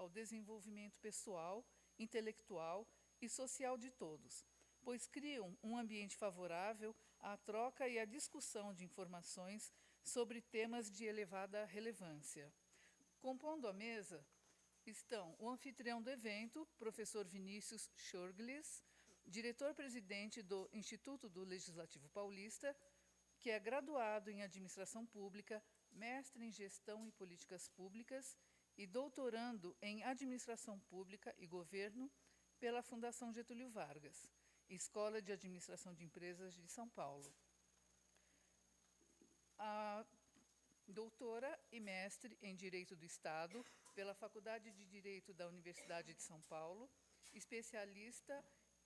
ao desenvolvimento pessoal, intelectual e social de todos, pois criam um ambiente favorável à troca e à discussão de informações sobre temas de elevada relevância. Compondo a mesa estão o anfitrião do evento, professor Vinícius Schorglis, diretor-presidente do Instituto do Legislativo Paulista, que é graduado em Administração Pública, mestre em Gestão e Políticas Públicas e doutorando em Administração Pública e Governo pela Fundação Getúlio Vargas, Escola de Administração de Empresas de São Paulo. A doutora e mestre em Direito do Estado pela Faculdade de Direito da Universidade de São Paulo, especialista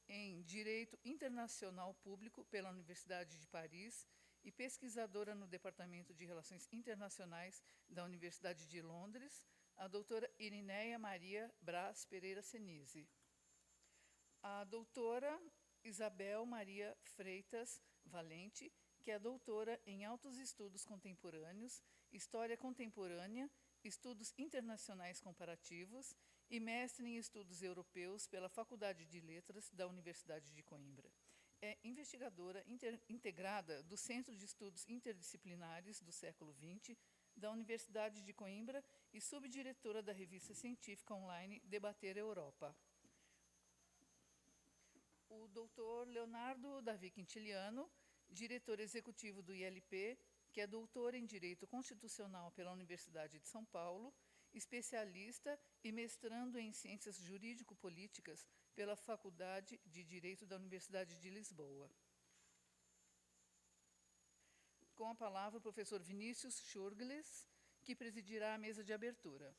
em Direito Internacional Público pela Universidade de Paris e pesquisadora no Departamento de Relações Internacionais da Universidade de Londres, a doutora Irineia Maria Braz Pereira Senise. A doutora Isabel Maria Freitas Valente, que é doutora em Altos Estudos Contemporâneos, História Contemporânea, Estudos Internacionais Comparativos e mestre em Estudos Europeus pela Faculdade de Letras da Universidade de Coimbra. É investigadora integrada do Centro de Estudos Interdisciplinares do Século XX da Universidade de Coimbra e subdiretora da revista científica online Debater Europa. O doutor Leonardo Davi Quintiliano, diretor executivo do ILP, que é doutor em Direito Constitucional pela Universidade de São Paulo, especialista e mestrando em Ciências Jurídico-Políticas pela Faculdade de Direito da Universidade de Lisboa. Com a palavra o professor Vinícius Schorglis, que presidirá a mesa de abertura.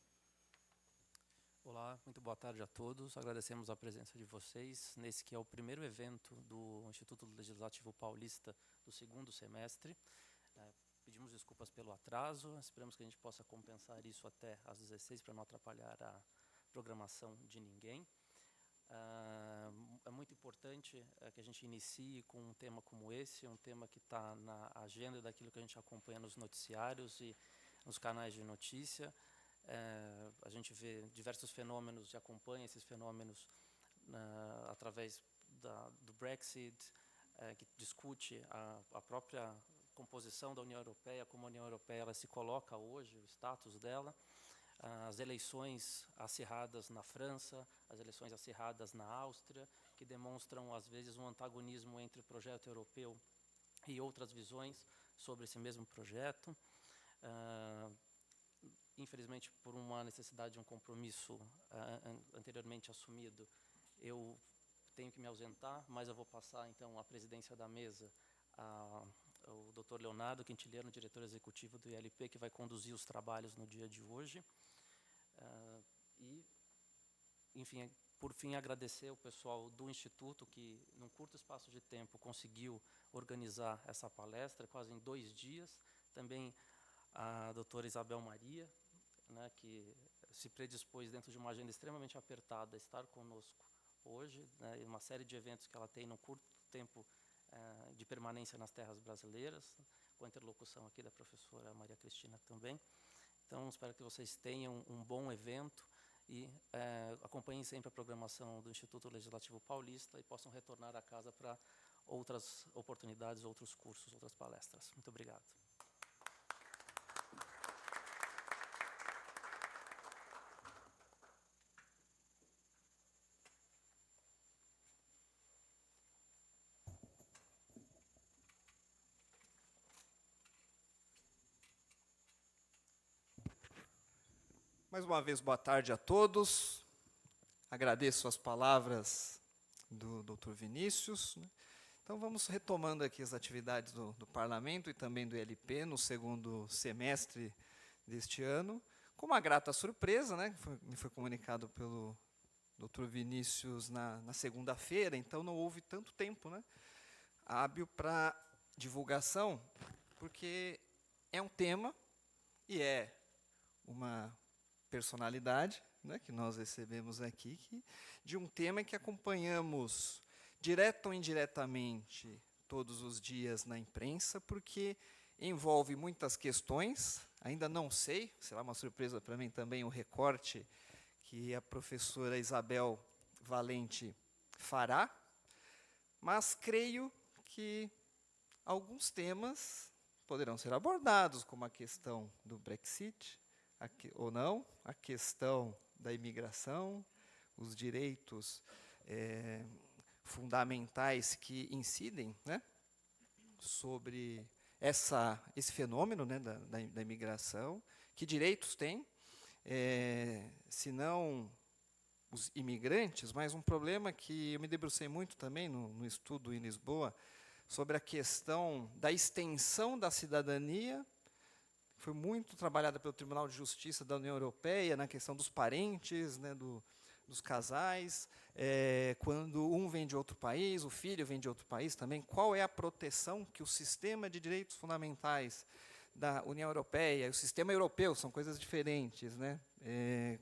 Olá, muito boa tarde a todos. Agradecemos a presença de vocês nesse que é o primeiro evento do Instituto Legislativo Paulista do segundo semestre. Pedimos desculpas pelo atraso, esperamos que a gente possa compensar isso até às 16 para não atrapalhar a programação de ninguém. É muito importante que a gente inicie com um tema como esse, um tema que está na agenda daquilo que a gente acompanha nos noticiários e nos canais de notícia. A gente vê diversos fenômenos e acompanha esses fenômenos através do Brexit, que discute a própria composição da União Europeia, como a União Europeia ela se coloca hoje, o status dela, as eleições acirradas na França, as eleições acirradas na Áustria, que demonstram, às vezes, um antagonismo entre o projeto europeu e outras visões sobre esse mesmo projeto. Infelizmente, por uma necessidade de um compromisso anteriormente assumido, eu tenho que me ausentar, mas eu vou passar, então, a presidência da mesa ao Dr. Leonardo Quintiliano, diretor executivo do ILP, que vai conduzir os trabalhos no dia de hoje. Enfim, por fim, agradecer ao pessoal do Instituto, que, num curto espaço de tempo, conseguiu organizar essa palestra, quase em 2 dias. Também a doutora Isabel Maria, né, que se predispôs, dentro de uma agenda extremamente apertada, a estar conosco hoje, né, e uma série de eventos que ela tem num curto tempo de permanência nas terras brasileiras, com a interlocução aqui da professora Maria Cristina também. Então, espero que vocês tenham um bom evento e acompanhem sempre a programação do Instituto Legislativo Paulista e possam retornar a casa para outras oportunidades, outros cursos, outras palestras. Muito obrigado. Mais uma vez, boa tarde a todos. Agradeço as palavras do Dr. Vinícius. Então, vamos retomando aqui as atividades do Parlamento e também do ILP no segundo semestre deste ano, com uma grata surpresa, né, me foi comunicado pelo Dr. Vinícius na segunda-feira, então não houve tanto tempo, né, hábil para divulgação, porque é um tema e é uma personalidade, né, que nós recebemos aqui, de um tema que acompanhamos direto ou indiretamente todos os dias na imprensa, porque envolve muitas questões, ainda não sei, será uma surpresa para mim também o recorte que a professora Isabel Valente fará, mas creio que alguns temas poderão ser abordados, como a questão do Brexit, ou não, a questão da imigração, os direitos fundamentais que incidem, né, sobre esse fenômeno, né, da imigração, que direitos tem, se não os imigrantes, mas um problema que eu me debrucei muito também no estudo em Lisboa, sobre a questão da extensão da cidadania, foi muito trabalhada pelo Tribunal de Justiça da União Europeia, na questão dos parentes, né, dos casais, quando um vem de outro país, o filho vem de outro país também, qual é a proteção que o sistema de direitos fundamentais da União Europeia, o sistema europeu, são coisas diferentes, né,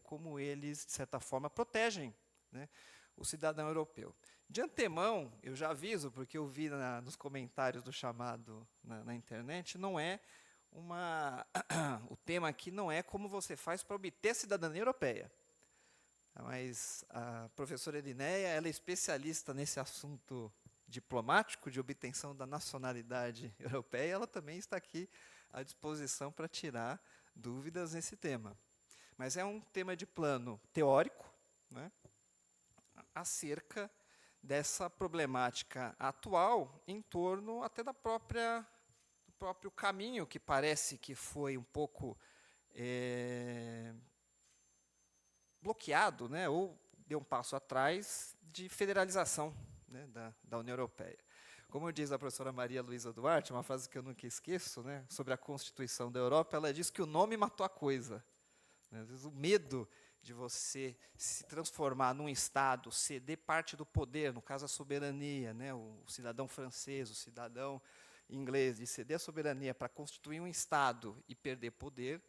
como eles, de certa forma, protegem, né, o cidadão europeu. De antemão, eu já aviso, porque eu vi nos comentários do chamado na internet, não é o tema aqui não é como você faz para obter a cidadania europeia. Mas a professora Elinéia, ela é especialista nesse assunto diplomático de obtenção da nacionalidade europeia, ela também está aqui à disposição para tirar dúvidas nesse tema. Mas é um tema de plano teórico, né, acerca dessa problemática atual, em torno até do próprio caminho, que parece que foi um pouco bloqueado, né, ou deu um passo atrás, de federalização, né, da União Europeia. Como diz a professora Maria Luísa Duarte, uma frase que eu nunca esqueço, né, sobre a Constituição da Europa, ela diz que o nome matou a coisa. Né, às vezes o medo de você se transformar num Estado, ceder parte do poder, no caso a soberania, né, o cidadão francês, o cidadão inglês, de ceder a soberania para constituir um Estado e perder poder,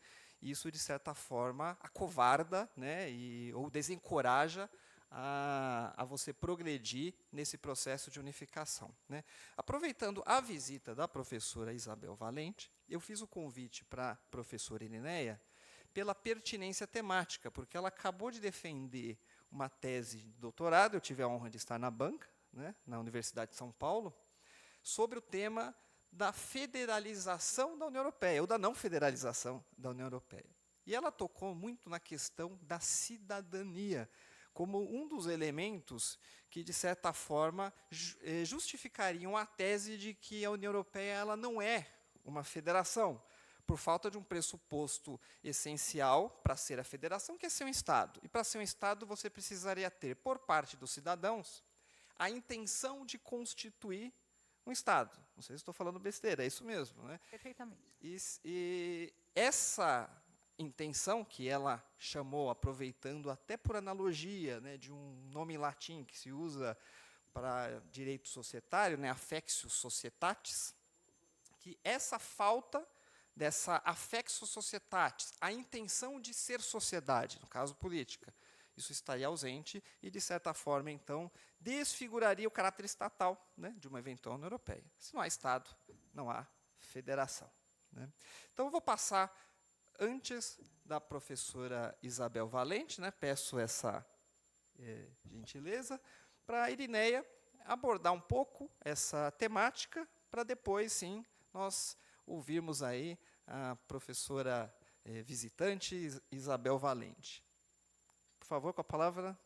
isso, de certa forma, acovarda, né, ou desencoraja a você progredir nesse processo de unificação. Né. Aproveitando a visita da professora Isabel Valente, eu fiz o convite para a professora Elinéia pela pertinência temática, porque ela acabou de defender uma tese de doutorado, eu tive a honra de estar na banca, né, na Universidade de São Paulo, sobre o tema da federalização da União Europeia, ou da não federalização da União Europeia. E ela tocou muito na questão da cidadania, como um dos elementos que, de certa forma, justificariam a tese de que a União Europeia ela não é uma federação, por falta de um pressuposto essencial para ser a federação, que é ser um Estado. E para ser um Estado, você precisaria ter, por parte dos cidadãos, a intenção de constituir um Estado. Não sei se estou falando besteira, é isso mesmo, né? Perfeitamente. E essa intenção que ela chamou, aproveitando até por analogia, né, de um nome em latim que se usa para direito societário, né, affectio societatis, que essa falta dessa affectio societatis, a intenção de ser sociedade, no caso política, isso estaria ausente e, de certa forma, então, desfiguraria o caráter estatal, né, de uma eventual União Europeia. Se não há Estado, não há federação. Né. Então, eu vou passar, antes da professora Isabel Valente, né, peço essa gentileza, para a Elinéia abordar um pouco essa temática, para depois, sim, nós ouvirmos aí a professora visitante Isabel Valente. Por favor, com a palavra,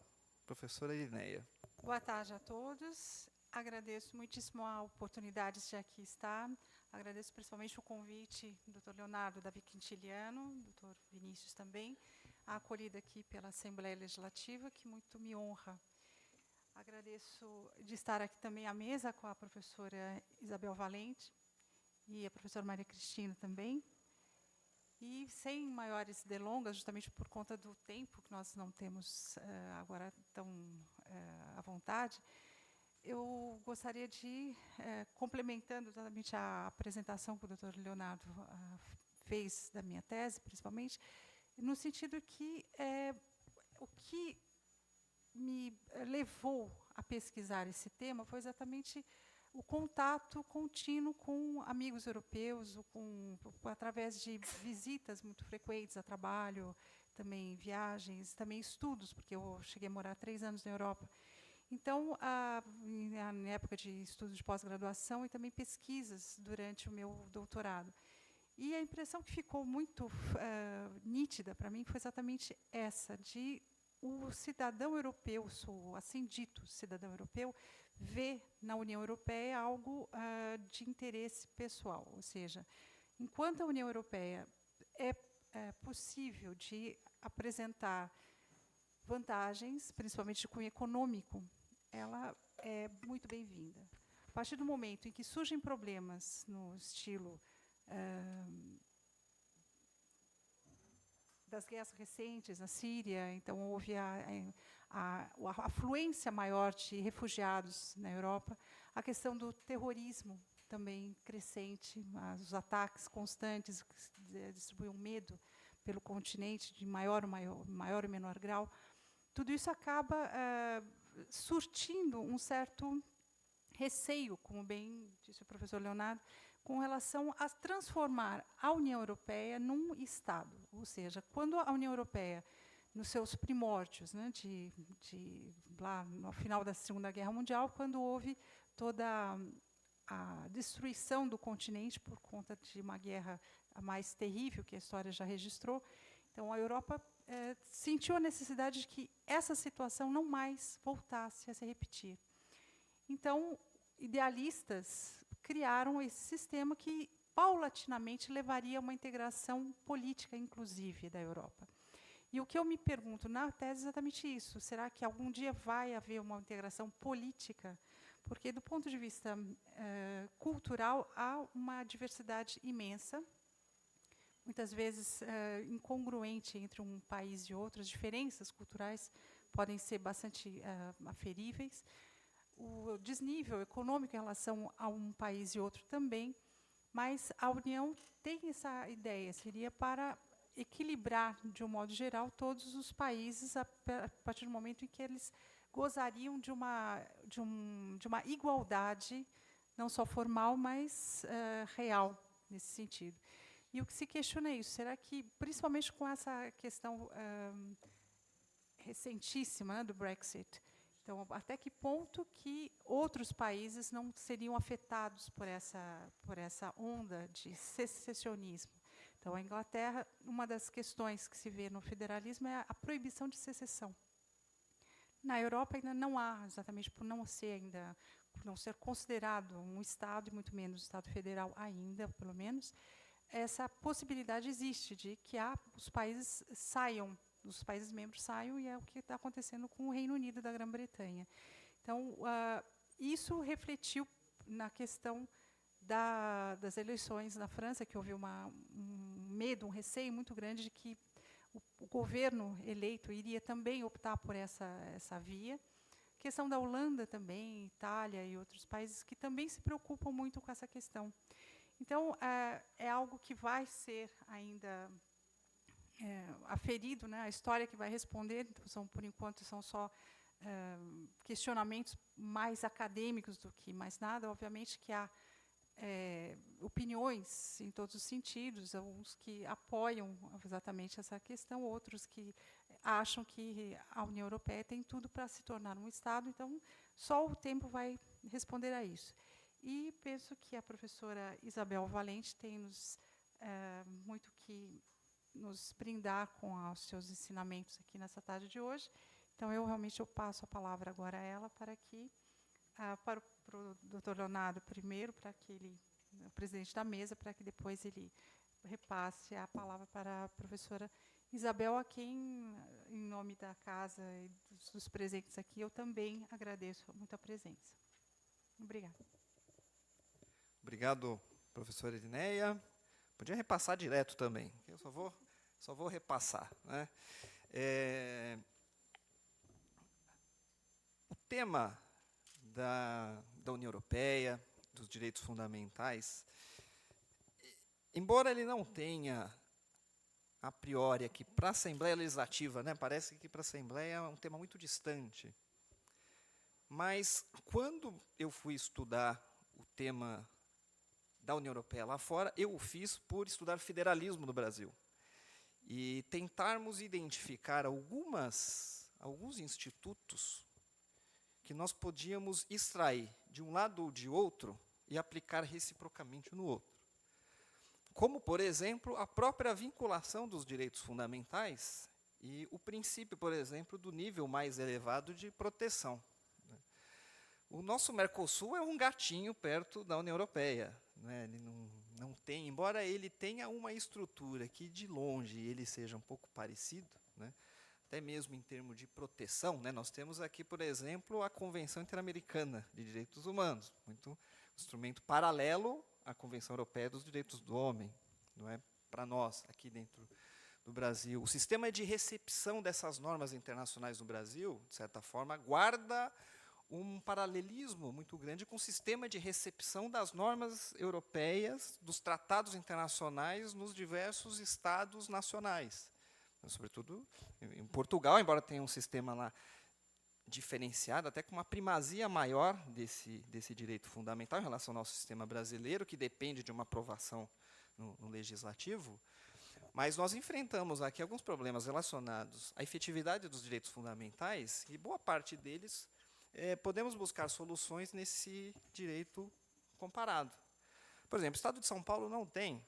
professora Elinéia. Boa tarde a todos. Agradeço muitíssimo a oportunidade de aqui estar. Agradeço principalmente o convite do Dr. Leonardo Davi Quintiliano, Dr. Vinícius também, a acolhida aqui pela Assembleia Legislativa, que muito me honra. Agradeço de estar aqui também à mesa com a professora Isabel Valente e a professora Maria Cristina também. E, sem maiores delongas, justamente por conta do tempo que nós não temos agora tão à vontade, eu gostaria de ir complementando exatamente a apresentação que o Dr. Leonardo fez da minha tese, principalmente, no sentido que o que me levou a pesquisar esse tema foi exatamente o contato contínuo com amigos europeus, através de visitas muito frequentes a trabalho, também viagens, também estudos, porque eu cheguei a morar 3 anos na Europa. Então, na época de estudos de pós-graduação e também pesquisas durante o meu doutorado. E a impressão que ficou muito nítida para mim foi exatamente essa, de o cidadão europeu, o assim dito cidadão europeu, vê na União Europeia algo de interesse pessoal. Ou seja, enquanto a União Europeia é possível de apresentar vantagens, principalmente de cunho econômico, ela é muito bem-vinda. A partir do momento em que surgem problemas no estilo das guerras recentes na Síria, então houve a afluência maior de refugiados na Europa, a questão do terrorismo também crescente, os ataques constantes que distribuíam medo pelo continente de maior e menor grau, tudo isso acaba surtindo um certo receio, como bem disse o professor Leonardo, com relação a transformar a União Europeia num Estado. Ou seja, quando a União Europeia, nos seus primórdios, né, lá no final da Segunda Guerra Mundial, quando houve toda a destruição do continente por conta de uma guerra a mais terrível que a história já registrou, então a Europa sentiu a necessidade de que essa situação não mais voltasse a se repetir. Então, idealistas criaram esse sistema que, paulatinamente, levaria a uma integração política, inclusive, da Europa. E o que eu me pergunto na tese é exatamente isso. Será que algum dia vai haver uma integração política? Porque, do ponto de vista cultural, há uma diversidade imensa, muitas vezes incongruente entre um país e outro. As diferenças culturais podem ser bastante aferíveis. O desnível econômico em relação a um país e outro também, mas a União tem essa ideia, seria para equilibrar, de um modo geral, todos os países a partir do momento em que eles gozariam de uma igualdade, não só formal, mas real, nesse sentido. E o que se questiona é isso, será que, principalmente com essa questão recentíssima, né, do Brexit, então, até que ponto que outros países não seriam afetados por essa onda de secessionismo? Então, a Inglaterra, uma das questões que se vê no federalismo é a proibição de secessão. Na Europa ainda não há, exatamente por não ser considerado um Estado, e muito menos Estado federal ainda, pelo menos, essa possibilidade existe de que os países os países membros saiam, e é o que está acontecendo com o Reino Unido da Grã-Bretanha. Então, isso refletiu na questão das eleições na França, que houve um medo, um receio muito grande de que o governo eleito iria também optar por essa via. A questão da Holanda também, Itália e outros países que também se preocupam muito com essa questão. Então, é algo que vai ser ainda aferido, né? A história que vai responder, então, por enquanto, são só questionamentos mais acadêmicos do que mais nada. Obviamente que há opiniões em todos os sentidos, alguns que apoiam exatamente essa questão, outros que acham que a União Europeia tem tudo para se tornar um Estado, então só o tempo vai responder a isso. E penso que a professora Isabel Valente tem muito que nos brindar com os seus ensinamentos aqui nessa tarde de hoje. Então, eu passo a palavra agora a ela para o Dr. Leonardo primeiro, para que ele, o presidente da mesa, para que depois ele repasse a palavra para a professora Isabel, a quem, em nome da casa e dos presentes aqui, eu também agradeço muito a presença. Obrigada. Obrigado, professora Edneia. Podia repassar direto também. Eu só vou repassar, né? O tema da União Europeia, dos direitos fundamentais, embora ele não tenha, a priori, aqui para a Assembleia Legislativa, né, parece que para a Assembleia é um tema muito distante, mas quando eu fui estudar tema da União Europeia lá fora, eu o fiz por estudar federalismo no Brasil. E tentarmos identificar alguns institutos que nós podíamos extrair de um lado ou de outro e aplicar reciprocamente no outro. Como, por exemplo, a própria vinculação dos direitos fundamentais e o princípio, por exemplo, do nível mais elevado de proteção. O nosso Mercosul é um gatinho perto da União Europeia. Ele não tem, embora ele tenha uma estrutura que, de longe, ele seja um pouco parecido, até mesmo em termos de proteção. Nós temos aqui, por exemplo, a Convenção Interamericana de Direitos Humanos, um instrumento paralelo à Convenção Europeia dos Direitos do Homem, não é? Para nós, aqui dentro do Brasil. O sistema de recepção dessas normas internacionais no Brasil, de certa forma, guarda um paralelismo muito grande com o sistema de recepção das normas europeias, dos tratados internacionais nos diversos estados nacionais. Sobretudo em Portugal, embora tenha um sistema lá diferenciado, até com uma primazia maior desse direito fundamental em relação ao nosso sistema brasileiro, que depende de uma aprovação no legislativo. Mas nós enfrentamos aqui alguns problemas relacionados à efetividade dos direitos fundamentais, e boa parte deles podemos buscar soluções nesse direito comparado. Por exemplo, o Estado de São Paulo não tem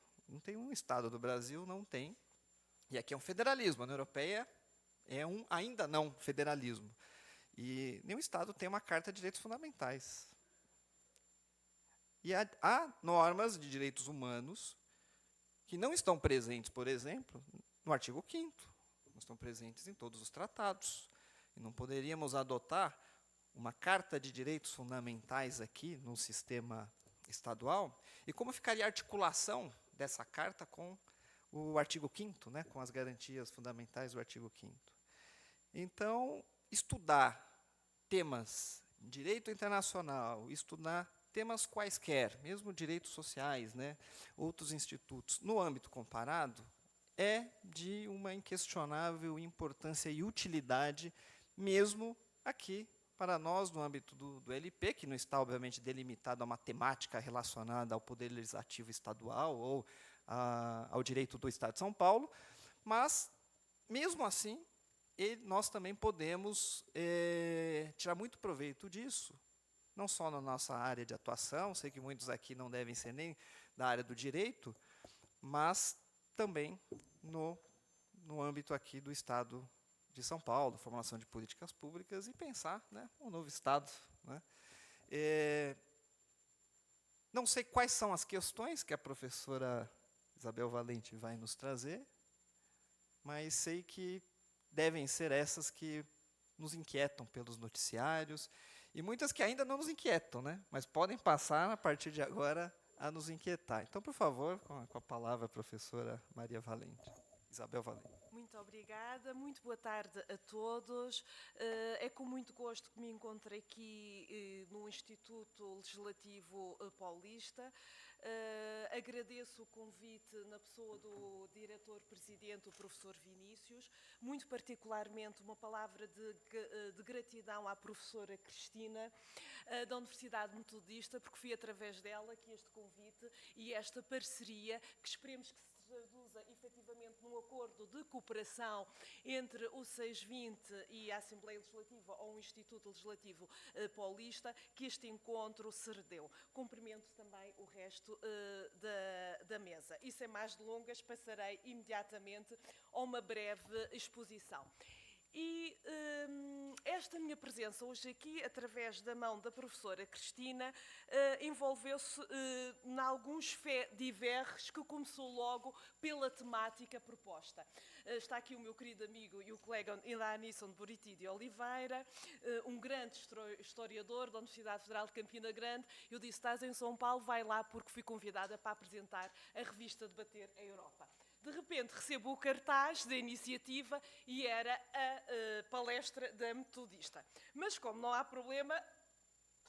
um Estado do Brasil, não tem, e aqui é um federalismo, a União Europeia é um ainda não federalismo. E nenhum Estado tem uma Carta de Direitos Fundamentais. E há normas de direitos humanos que não estão presentes, por exemplo, no artigo 5º, não estão presentes em todos os tratados. E não poderíamos adotar uma Carta de Direitos Fundamentais aqui no sistema estadual? E como ficaria a articulação dessa carta com o artigo 5º, com as garantias fundamentais do artigo 5º? Então, estudar temas de direito internacional, estudar temas quaisquer, mesmo direitos sociais, outros institutos, no âmbito comparado, é de uma inquestionável importância e utilidade, mesmo aqui, para nós, no âmbito do LP, que não está, obviamente, delimitado a uma temática relacionada ao Poder Legislativo Estadual ou ao direito do Estado de São Paulo, mas, mesmo assim, nós também podemos tirar muito proveito disso, não só na nossa área de atuação, sei que muitos aqui não devem ser nem da área do direito, mas também no âmbito aqui do Estado de São Paulo, formulação de políticas públicas e pensar um novo Estado. Não sei quais são as questões que a professora Isabel Valente vai nos trazer, mas sei que devem ser essas que nos inquietam pelos noticiários, e muitas que ainda não nos inquietam, mas podem passar, a partir de agora, a nos inquietar. Então, por favor, com a palavra a professora Maria Valente, Isabel Valente. Muito obrigada, muito boa tarde a todos. É com muito gosto que me encontro aqui no Instituto Legislativo Paulista. Agradeço o convite na pessoa do diretor-presidente, o professor Vinícius, muito particularmente uma palavra de gratidão à professora Cristina, da Universidade Metodista, porque foi através dela que este convite e esta parceria, que esperemos que se traduza efetivamente num acordo de cooperação entre o 620 e a Assembleia Legislativa ou o Instituto Legislativo Paulista, que este encontro se redeu. Cumprimento também o resto da mesa. E sem mais delongas, passarei imediatamente a uma breve exposição. E esta minha presença hoje aqui, através da mão da professora Cristina, envolveu-se em alguns faits divers que começou logo pela temática proposta. Está aqui o meu querido amigo e o colega Ilanisson de Buriti de Oliveira, um grande historiador da Universidade Federal de Campina Grande. Eu disse, estás em São Paulo, vai lá, porque fui convidada para apresentar a revista Debater a Europa. De repente recebo o cartaz da iniciativa e era a palestra da Metodista. Mas como não há problema,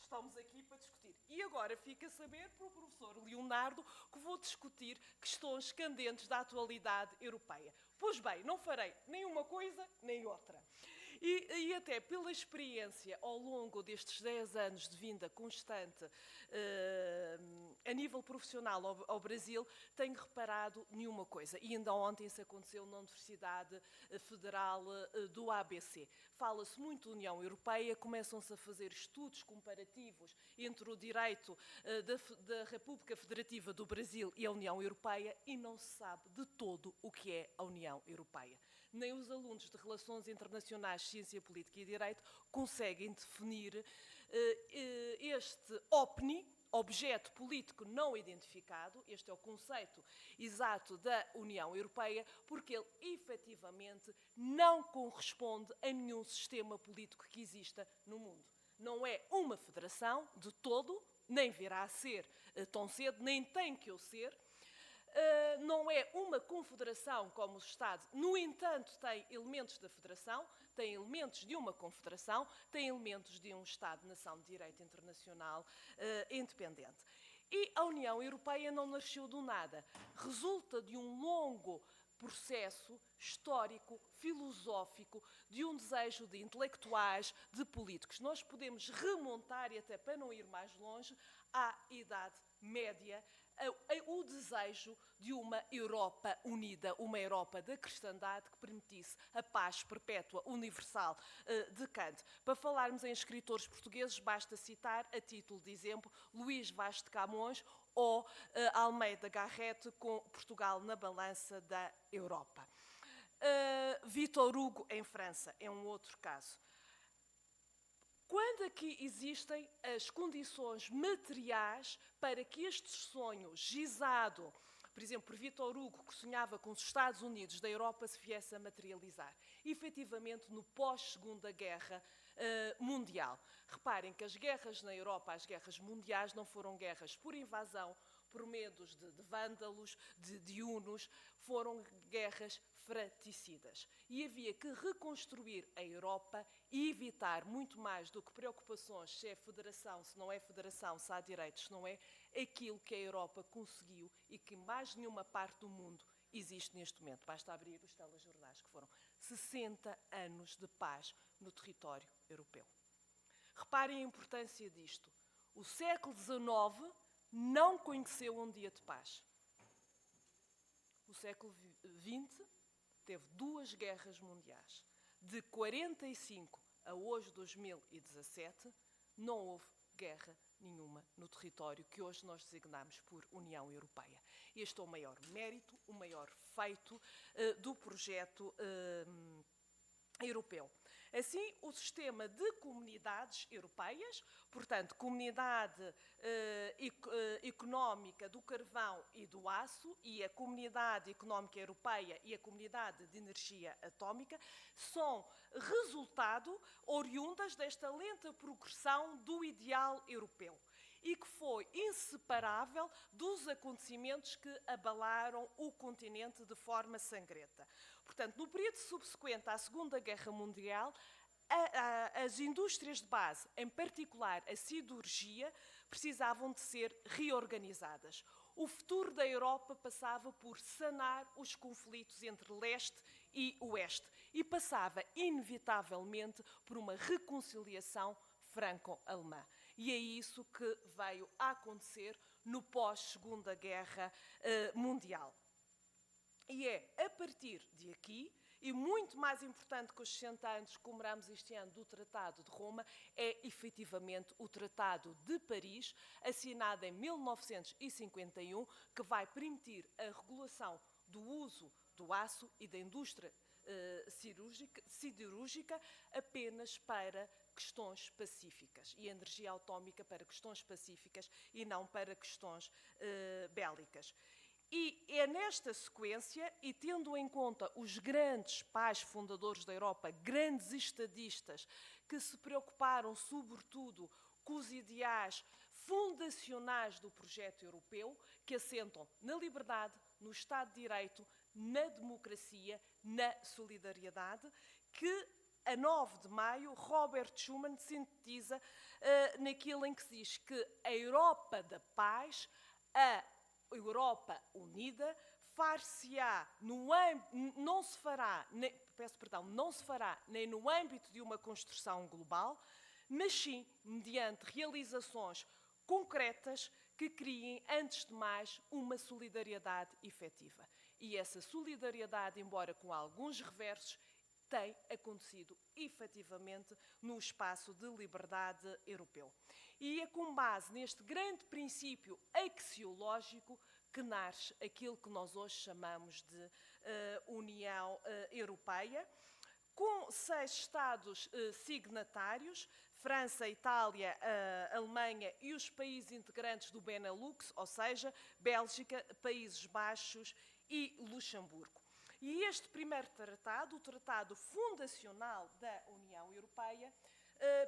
estamos aqui para discutir. E agora fica a saber para o professor Leonardo que vou discutir questões candentes da atualidade europeia. Pois bem, não farei nem uma coisa nem outra. E até pela experiência ao longo destes 10 anos de vinda constante a nível profissional ao Brasil, tenho reparado nenhuma coisa. E ainda ontem isso aconteceu na Universidade Federal do ABC. Fala-se muito da União Europeia, começam-se a fazer estudos comparativos entre o direito da República Federativa do Brasil e a União Europeia e não se sabe de todo o que é a União Europeia. Nem os alunos de Relações Internacionais, Ciência Política e Direito conseguem definir este OPNI, objeto político não identificado, este é o conceito exato da União Europeia, porque ele efetivamente não corresponde a nenhum sistema político que exista no mundo. Não é uma federação de todo, nem virá a ser tão cedo, nem tem que o ser. Não é uma confederação como os Estados, no entanto tem elementos da federação, tem elementos de uma confederação, tem elementos de um Estado-nação de direito internacional independente. E a União Europeia não nasceu do nada, resulta de um longo processo histórico, filosófico, de um desejo de intelectuais, de políticos. Nós podemos remontar, e até para não ir mais longe, à Idade Média, o desejo de uma Europa unida, uma Europa da cristandade que permitisse a paz perpétua universal de Kant. Para falarmos em escritores portugueses, basta citar, a título de exemplo, Luís Vaz de Camões ou Almeida Garrett com Portugal na balança da Europa. Victor Hugo em França é um outro caso. Quando aqui existem as condições materiais para que este sonho gizado, por exemplo, por Victor Hugo, que sonhava com os Estados Unidos da Europa, se viesse a materializar, efetivamente no pós-Segunda Guerra Mundial. Reparem que as guerras na Europa, as guerras mundiais, não foram guerras por invasão, por medos de vândalos, de hunos, foram guerras fraticidas. E havia que reconstruir a Europa e evitar muito mais do que preocupações se é federação, se não é federação, se há direitos, se não é, aquilo que a Europa conseguiu e que mais nenhuma parte do mundo existe neste momento. Basta abrir os telejornais, que foram 60 anos de paz no território europeu. Reparem a importância disto. O século XIX não conheceu um dia de paz. O século XX teve 2 guerras mundiais. De 45 a hoje, 2017, não houve guerra nenhuma no território que hoje nós designamos por União Europeia. Este é o maior mérito, o maior feito do projeto europeu. Assim, o sistema de comunidades europeias, portanto, comunidade económica do carvão e do aço e a comunidade económica europeia e a comunidade de energia atómica, são resultado oriundas desta lenta progressão do ideal europeu e que foi inseparável dos acontecimentos que abalaram o continente de forma sangrenta. Portanto, no período subsequente à Segunda Guerra Mundial, as indústrias de base, em particular a siderurgia, precisavam de ser reorganizadas. O futuro da Europa passava por sanar os conflitos entre leste e oeste e passava, inevitavelmente, por uma reconciliação franco-alemã. E é isso que veio a acontecer no pós-Segunda Guerra Mundial. E é a partir de aqui, e muito mais importante que os 60 anos que comemoramos este ano do Tratado de Roma, é efetivamente o Tratado de Paris, assinado em 1951, que vai permitir a regulação do uso do aço e da indústria siderúrgica apenas para questões pacíficas e a energia atómica para questões pacíficas e não para questões bélicas. E é nesta sequência, e tendo em conta os grandes pais fundadores da Europa, grandes estadistas, que se preocuparam sobretudo com os ideais fundacionais do projeto europeu, que assentam na liberdade, no Estado de Direito, na democracia, na solidariedade, que a 9 de maio, Robert Schuman sintetiza naquilo em que se diz que a Europa da paz, a Europa unida, não se fará nem no âmbito de uma construção global, mas sim mediante realizações concretas que criem, antes de mais, uma solidariedade efetiva. E essa solidariedade, embora com alguns reversos, tem acontecido efetivamente no espaço de liberdade europeu. E é com base neste grande princípio axiológico que nasce aquilo que nós hoje chamamos de União Europeia, com 6 Estados signatários, França, Itália, Alemanha e os países integrantes do Benelux, ou seja, Bélgica, Países Baixos e Luxemburgo. E este primeiro tratado, o Tratado Fundacional da União Europeia,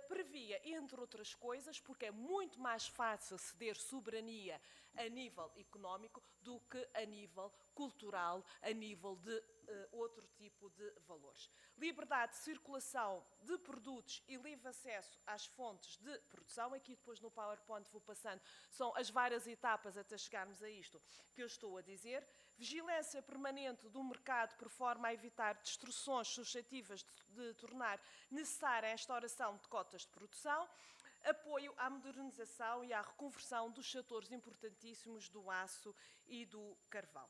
previa, entre outras coisas, porque é muito mais fácil ceder soberania a nível económico do que a nível cultural, a nível de outro tipo de valores. Liberdade de circulação de produtos e livre acesso às fontes de produção. Aqui depois no PowerPoint vou passando, são as várias etapas até chegarmos a isto que eu estou a dizer. Vigilância permanente do mercado por forma a evitar destruções suscetíveis de tornar necessária a instauração de cotas de produção. Apoio à modernização e à reconversão dos setores importantíssimos do aço e do carvão.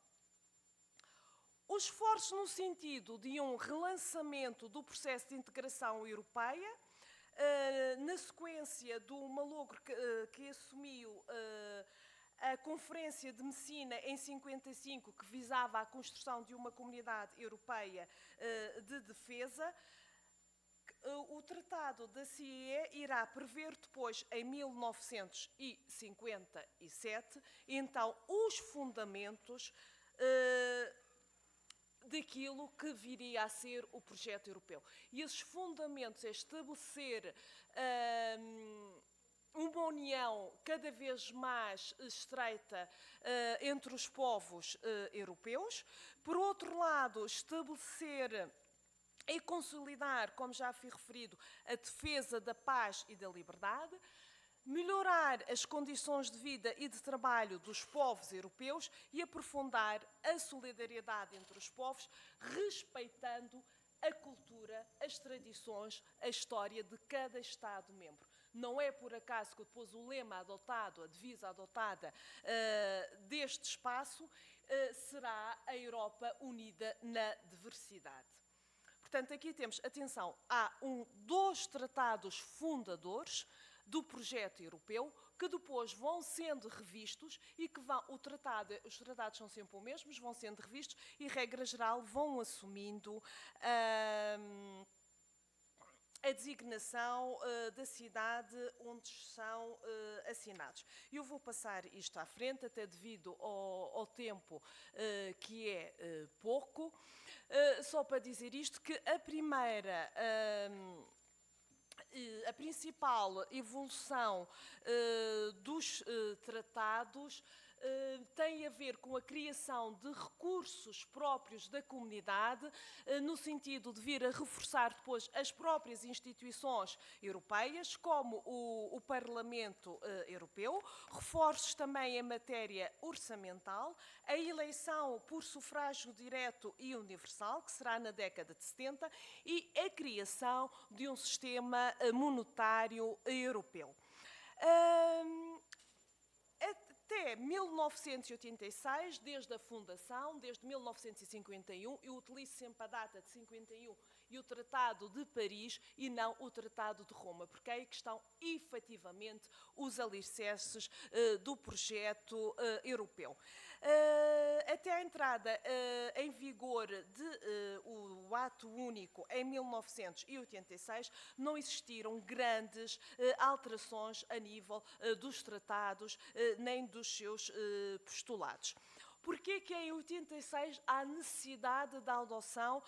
Os esforços no sentido de um relançamento do processo de integração europeia, na sequência do malogro que assumiu a Conferência de Messina em 55, que visava a construção de uma comunidade europeia de defesa. O Tratado da CIE irá prever depois, em 1957, então, os fundamentos daquilo que viria a ser o projeto europeu. E esses fundamentos é estabelecer uma união cada vez mais estreita entre os povos europeus. Por outro lado, estabelecer e consolidar, como já fui referido, a defesa da paz e da liberdade, melhorar as condições de vida e de trabalho dos povos europeus e aprofundar a solidariedade entre os povos, respeitando a cultura, as tradições, a história de cada Estado-membro. Não é por acaso que depois o lema adotado, a divisa adotada deste espaço, será a Europa unida na diversidade. Portanto, aqui temos, atenção, há dois tratados fundadores do projeto europeu que depois vão sendo revistos e que os tratados são sempre os mesmos, vão sendo revistos e, regra geral, vão assumindo a designação da cidade onde são assinados. Eu vou passar isto à frente, até devido ao tempo que é pouco. Só para dizer isto, que a principal evolução dos tratados tem a ver com a criação de recursos próprios da comunidade, no sentido de vir a reforçar depois as próprias instituições europeias, como o Parlamento Europeu, reforços também em matéria orçamental, a eleição por sufrágio direto e universal, que será na década de 70, e a criação de um sistema monetário europeu. Até 1986, desde a fundação, desde 1951, eu utilizo sempre a data de 51 e o Tratado de Paris e não o Tratado de Roma, porque aí que estão efetivamente os alicerces do projeto europeu. Até a entrada em vigor do Ato Único em 1986, não existiram grandes alterações a nível dos tratados, nem dos seus postulados. Porquê que em 86 há necessidade da adoção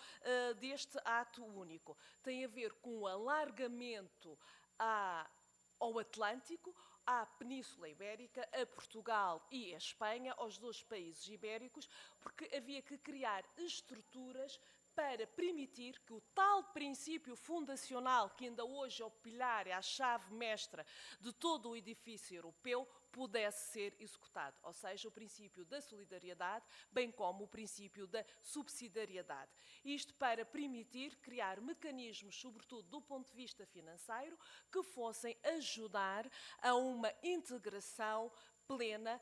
deste ato único? Tem a ver com o alargamento ao Atlântico, à Península Ibérica, a Portugal e a Espanha, aos dois países ibéricos, porque havia que criar estruturas para permitir que o tal princípio fundacional, que ainda hoje é o pilar, é a chave mestra de todo o edifício europeu, pudesse ser executado, ou seja, o princípio da solidariedade, bem como o princípio da subsidiariedade. Isto para permitir criar mecanismos, sobretudo do ponto de vista financeiro, que fossem ajudar a uma integração plena,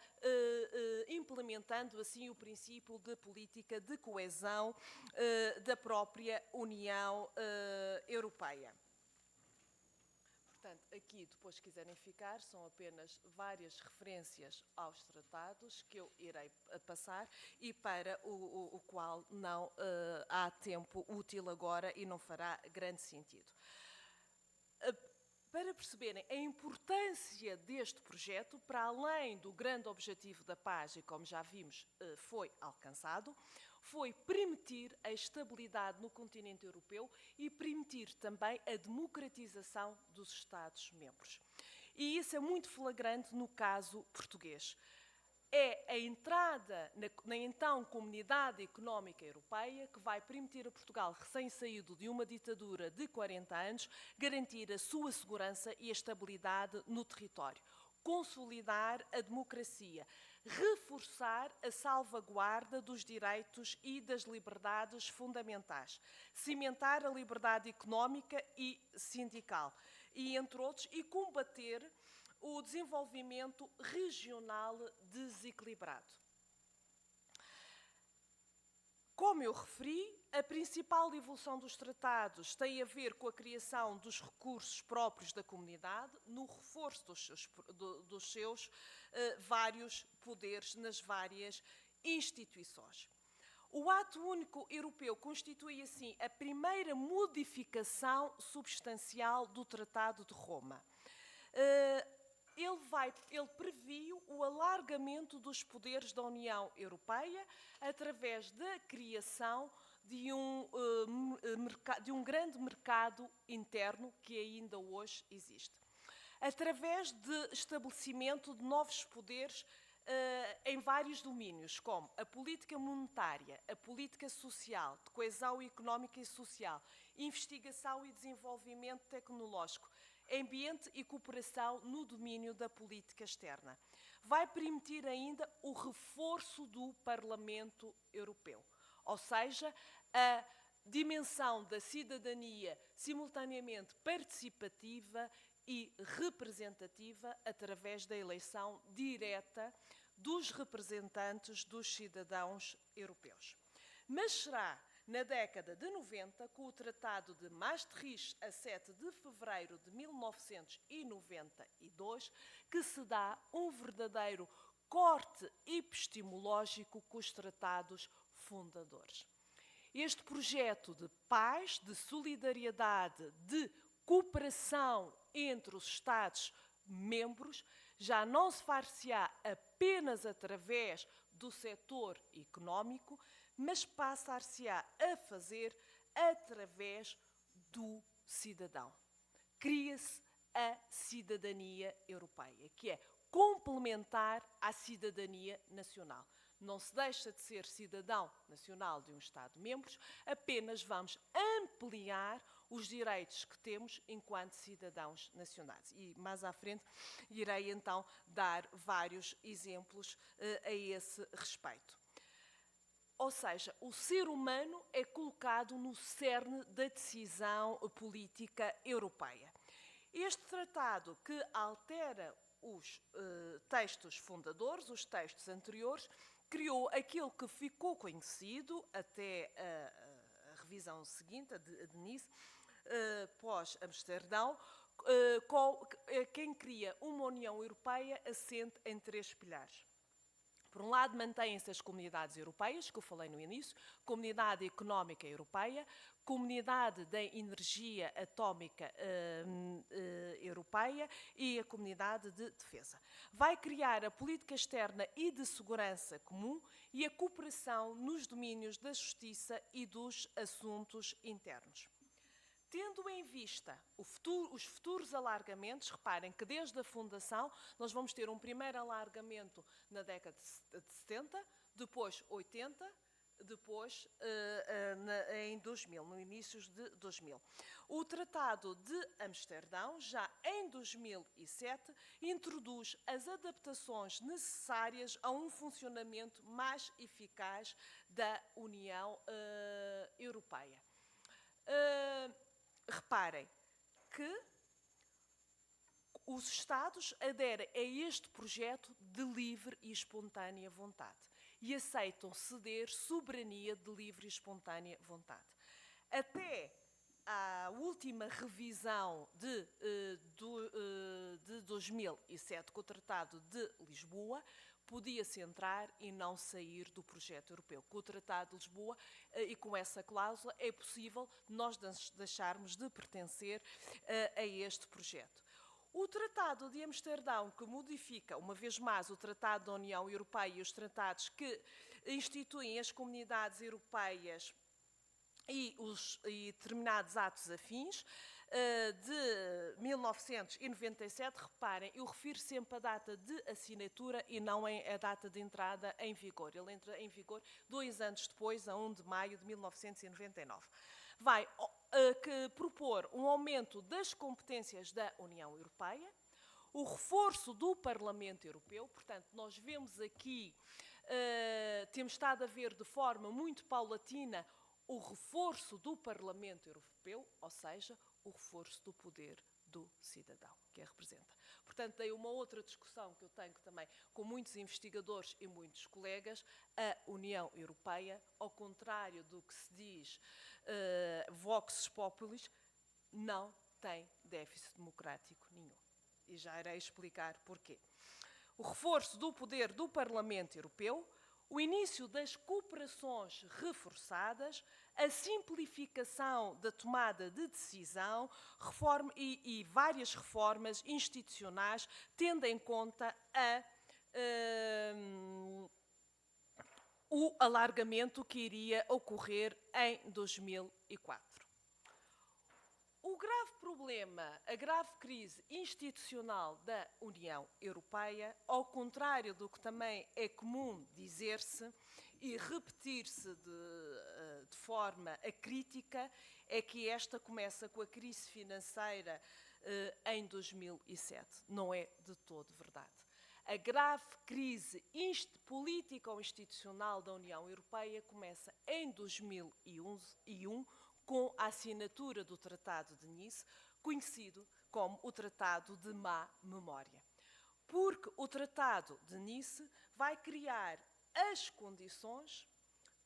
implementando assim o princípio de política de coesão da própria União Europeia. Portanto, aqui, depois, se quiserem ficar, são apenas várias referências aos tratados que eu irei passar e para o qual não há tempo útil agora e não fará grande sentido. Para perceberem a importância deste projeto, para além do grande objetivo da paz, e como já vimos, foi alcançado, foi permitir a estabilidade no continente europeu e permitir também a democratização dos Estados-membros. E isso é muito flagrante no caso português. É a entrada na então Comunidade Económica Europeia que vai permitir a Portugal, recém-saído de uma ditadura de 40 anos, garantir a sua segurança e a estabilidade no território, consolidar a democracia, reforçar a salvaguarda dos direitos e das liberdades fundamentais, cimentar a liberdade económica e sindical, e, entre outros, e combater o desenvolvimento regional desequilibrado. Como eu referi, a principal evolução dos tratados tem a ver com a criação dos recursos próprios da comunidade, no reforço dos seus vários poderes nas várias instituições. O Ato Único Europeu constitui, assim, a primeira modificação substancial do Tratado de Roma. Ele previu o alargamento dos poderes da União Europeia através da criação de um grande mercado interno que ainda hoje existe. Através de estabelecimento de novos poderes em vários domínios, como a política monetária, a política social, de coesão económica e social, investigação e desenvolvimento tecnológico, ambiente e cooperação no domínio da política externa. Vai permitir ainda o reforço do Parlamento Europeu, ou seja, a dimensão da cidadania simultaneamente participativa e representativa através da eleição direta dos representantes dos cidadãos europeus. Mas será na década de 90, com o Tratado de Maastricht, a 7 de fevereiro de 1992, que se dá um verdadeiro corte epistemológico com os tratados fundadores. Este projeto de paz, de solidariedade, de cooperação entre os Estados-membros já não se far-se-á apenas através do setor económico, mas passar-se-á a fazer através do cidadão. Cria-se a cidadania europeia, que é complementar à cidadania nacional. Não se deixa de ser cidadão nacional de um Estado-membro, apenas vamos ampliar os direitos que temos enquanto cidadãos nacionais. E mais à frente irei então dar vários exemplos a esse respeito. Ou seja, o ser humano é colocado no cerne da decisão política europeia. Este tratado, que altera os textos fundadores, os textos anteriores, criou aquilo que ficou conhecido até a revisão seguinte, a de Nice, pós-Amsterdão, quem cria uma União Europeia assente em 3 pilares. Por um lado, mantêm-se as comunidades europeias, que eu falei no início, Comunidade Económica Europeia, Comunidade da Energia Atómica Europeia e a Comunidade de Defesa. Vai criar a política externa e de segurança comum e a cooperação nos domínios da justiça e dos assuntos internos. Tendo em vista os futuros alargamentos, reparem que desde a fundação nós vamos ter um primeiro alargamento na década de 70, depois 80, depois, em 2000, no início de 2000. O Tratado de Amsterdão, já em 2007, introduz as adaptações necessárias a um funcionamento mais eficaz da União Europeia. Reparem que os Estados aderem a este projeto de livre e espontânea vontade e aceitam ceder soberania de livre e espontânea vontade. Até à última revisão de 2007, com o Tratado de Lisboa, podia-se entrar e não sair do projeto europeu. Com o Tratado de Lisboa e com essa cláusula é possível nós deixarmos de pertencer a este projeto. O Tratado de Amsterdão, que modifica, uma vez mais, o Tratado da União Europeia e os tratados que instituem as comunidades europeias e determinados atos afins, de 1997, reparem, eu refiro sempre a data de assinatura e não a data de entrada em vigor. Ele entra em vigor 2 anos depois, a 1 de maio de 1999. Vai propor um aumento das competências da União Europeia, o reforço do Parlamento Europeu, portanto, nós vemos aqui, temos estado a ver de forma muito paulatina o reforço do Parlamento Europeu, ou seja, o reforço do poder do cidadão, que a representa. Portanto, daí uma outra discussão que eu tenho também com muitos investigadores e muitos colegas, a União Europeia, ao contrário do que se diz vox populis, não tem déficit democrático nenhum. E já irei explicar porquê. O reforço do poder do Parlamento Europeu, o início das cooperações reforçadas, a simplificação da tomada de decisão e várias reformas institucionais, tendo em conta o alargamento que iria ocorrer em 2004. O grave problema, a grave crise institucional da União Europeia, ao contrário do que também é comum dizer-se e repetir-se de forma acrítica, é que esta começa com a crise financeira em 2007. Não é de todo verdade. A grave crise política ou institucional da União Europeia começa em 2001, com a assinatura do Tratado de Nice, conhecido como o Tratado de Má Memória. Porque o Tratado de Nice vai criar as condições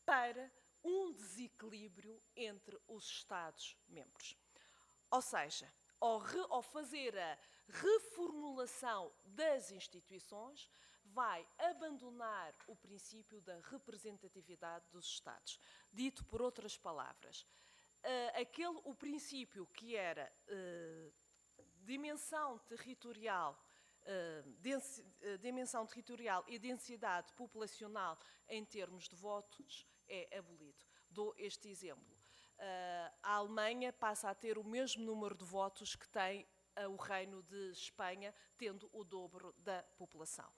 para um desequilíbrio entre os Estados-membros. Ou seja, ao fazer a reformulação das instituições, vai abandonar o princípio da representatividade dos Estados. Dito por outras palavras, o princípio que era dimensão territorial e densidade populacional em termos de votos é abolido. Dou este exemplo. A Alemanha passa a ter o mesmo número de votos que tem o Reino de Espanha, tendo o dobro da população.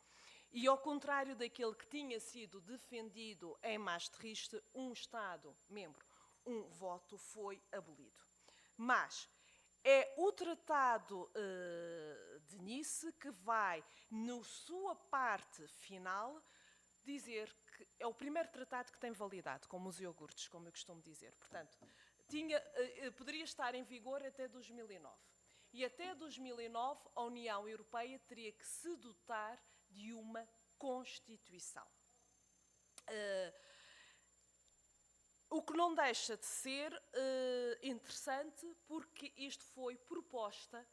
E ao contrário daquele que tinha sido defendido em Maastricht, um Estado-membro, um voto, foi abolido. Mas é o Tratado de Nice que vai, na sua parte final, dizer que é o primeiro tratado que tem validade, como os iogurtes, como eu costumo dizer. Portanto, poderia estar em vigor até 2009. E até 2009 a União Europeia teria que se dotar de uma Constituição. O que não deixa de ser interessante, porque isto foi proposta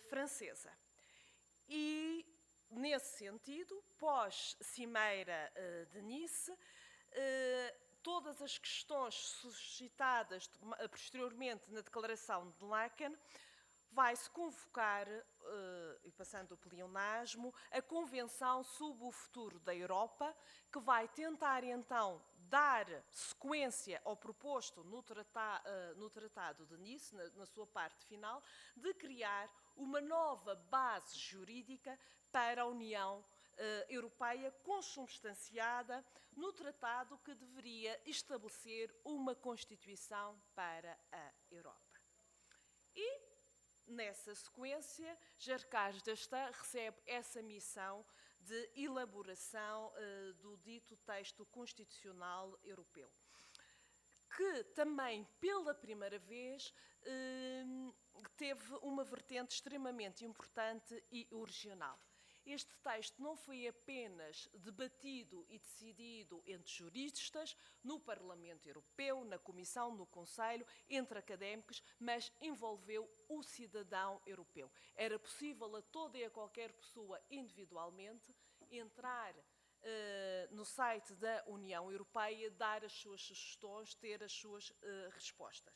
francesa. E, nesse sentido, pós-Cimeira de Nice, todas as questões suscitadas posteriormente na Declaração de Laeken, vai-se convocar, e passando o pleonasmo, a Convenção sobre o Futuro da Europa, que vai tentar então dar sequência ao proposto no Tratado de Nice, na sua parte final, de criar uma nova base jurídica para a União Europeia consubstanciada no tratado que deveria estabelecer uma Constituição para a Europa. E, nessa sequência, Gercás d'Estaing recebe essa missão de elaboração do dito texto constitucional europeu, que também, pela primeira vez, teve uma vertente extremamente importante e original. Este texto não foi apenas debatido e decidido entre juristas, no Parlamento Europeu, na Comissão, no Conselho, entre académicos, mas envolveu o cidadão europeu. Era possível a toda e a qualquer pessoa individualmente entrar no site da União Europeia, dar as suas sugestões, ter as suas respostas.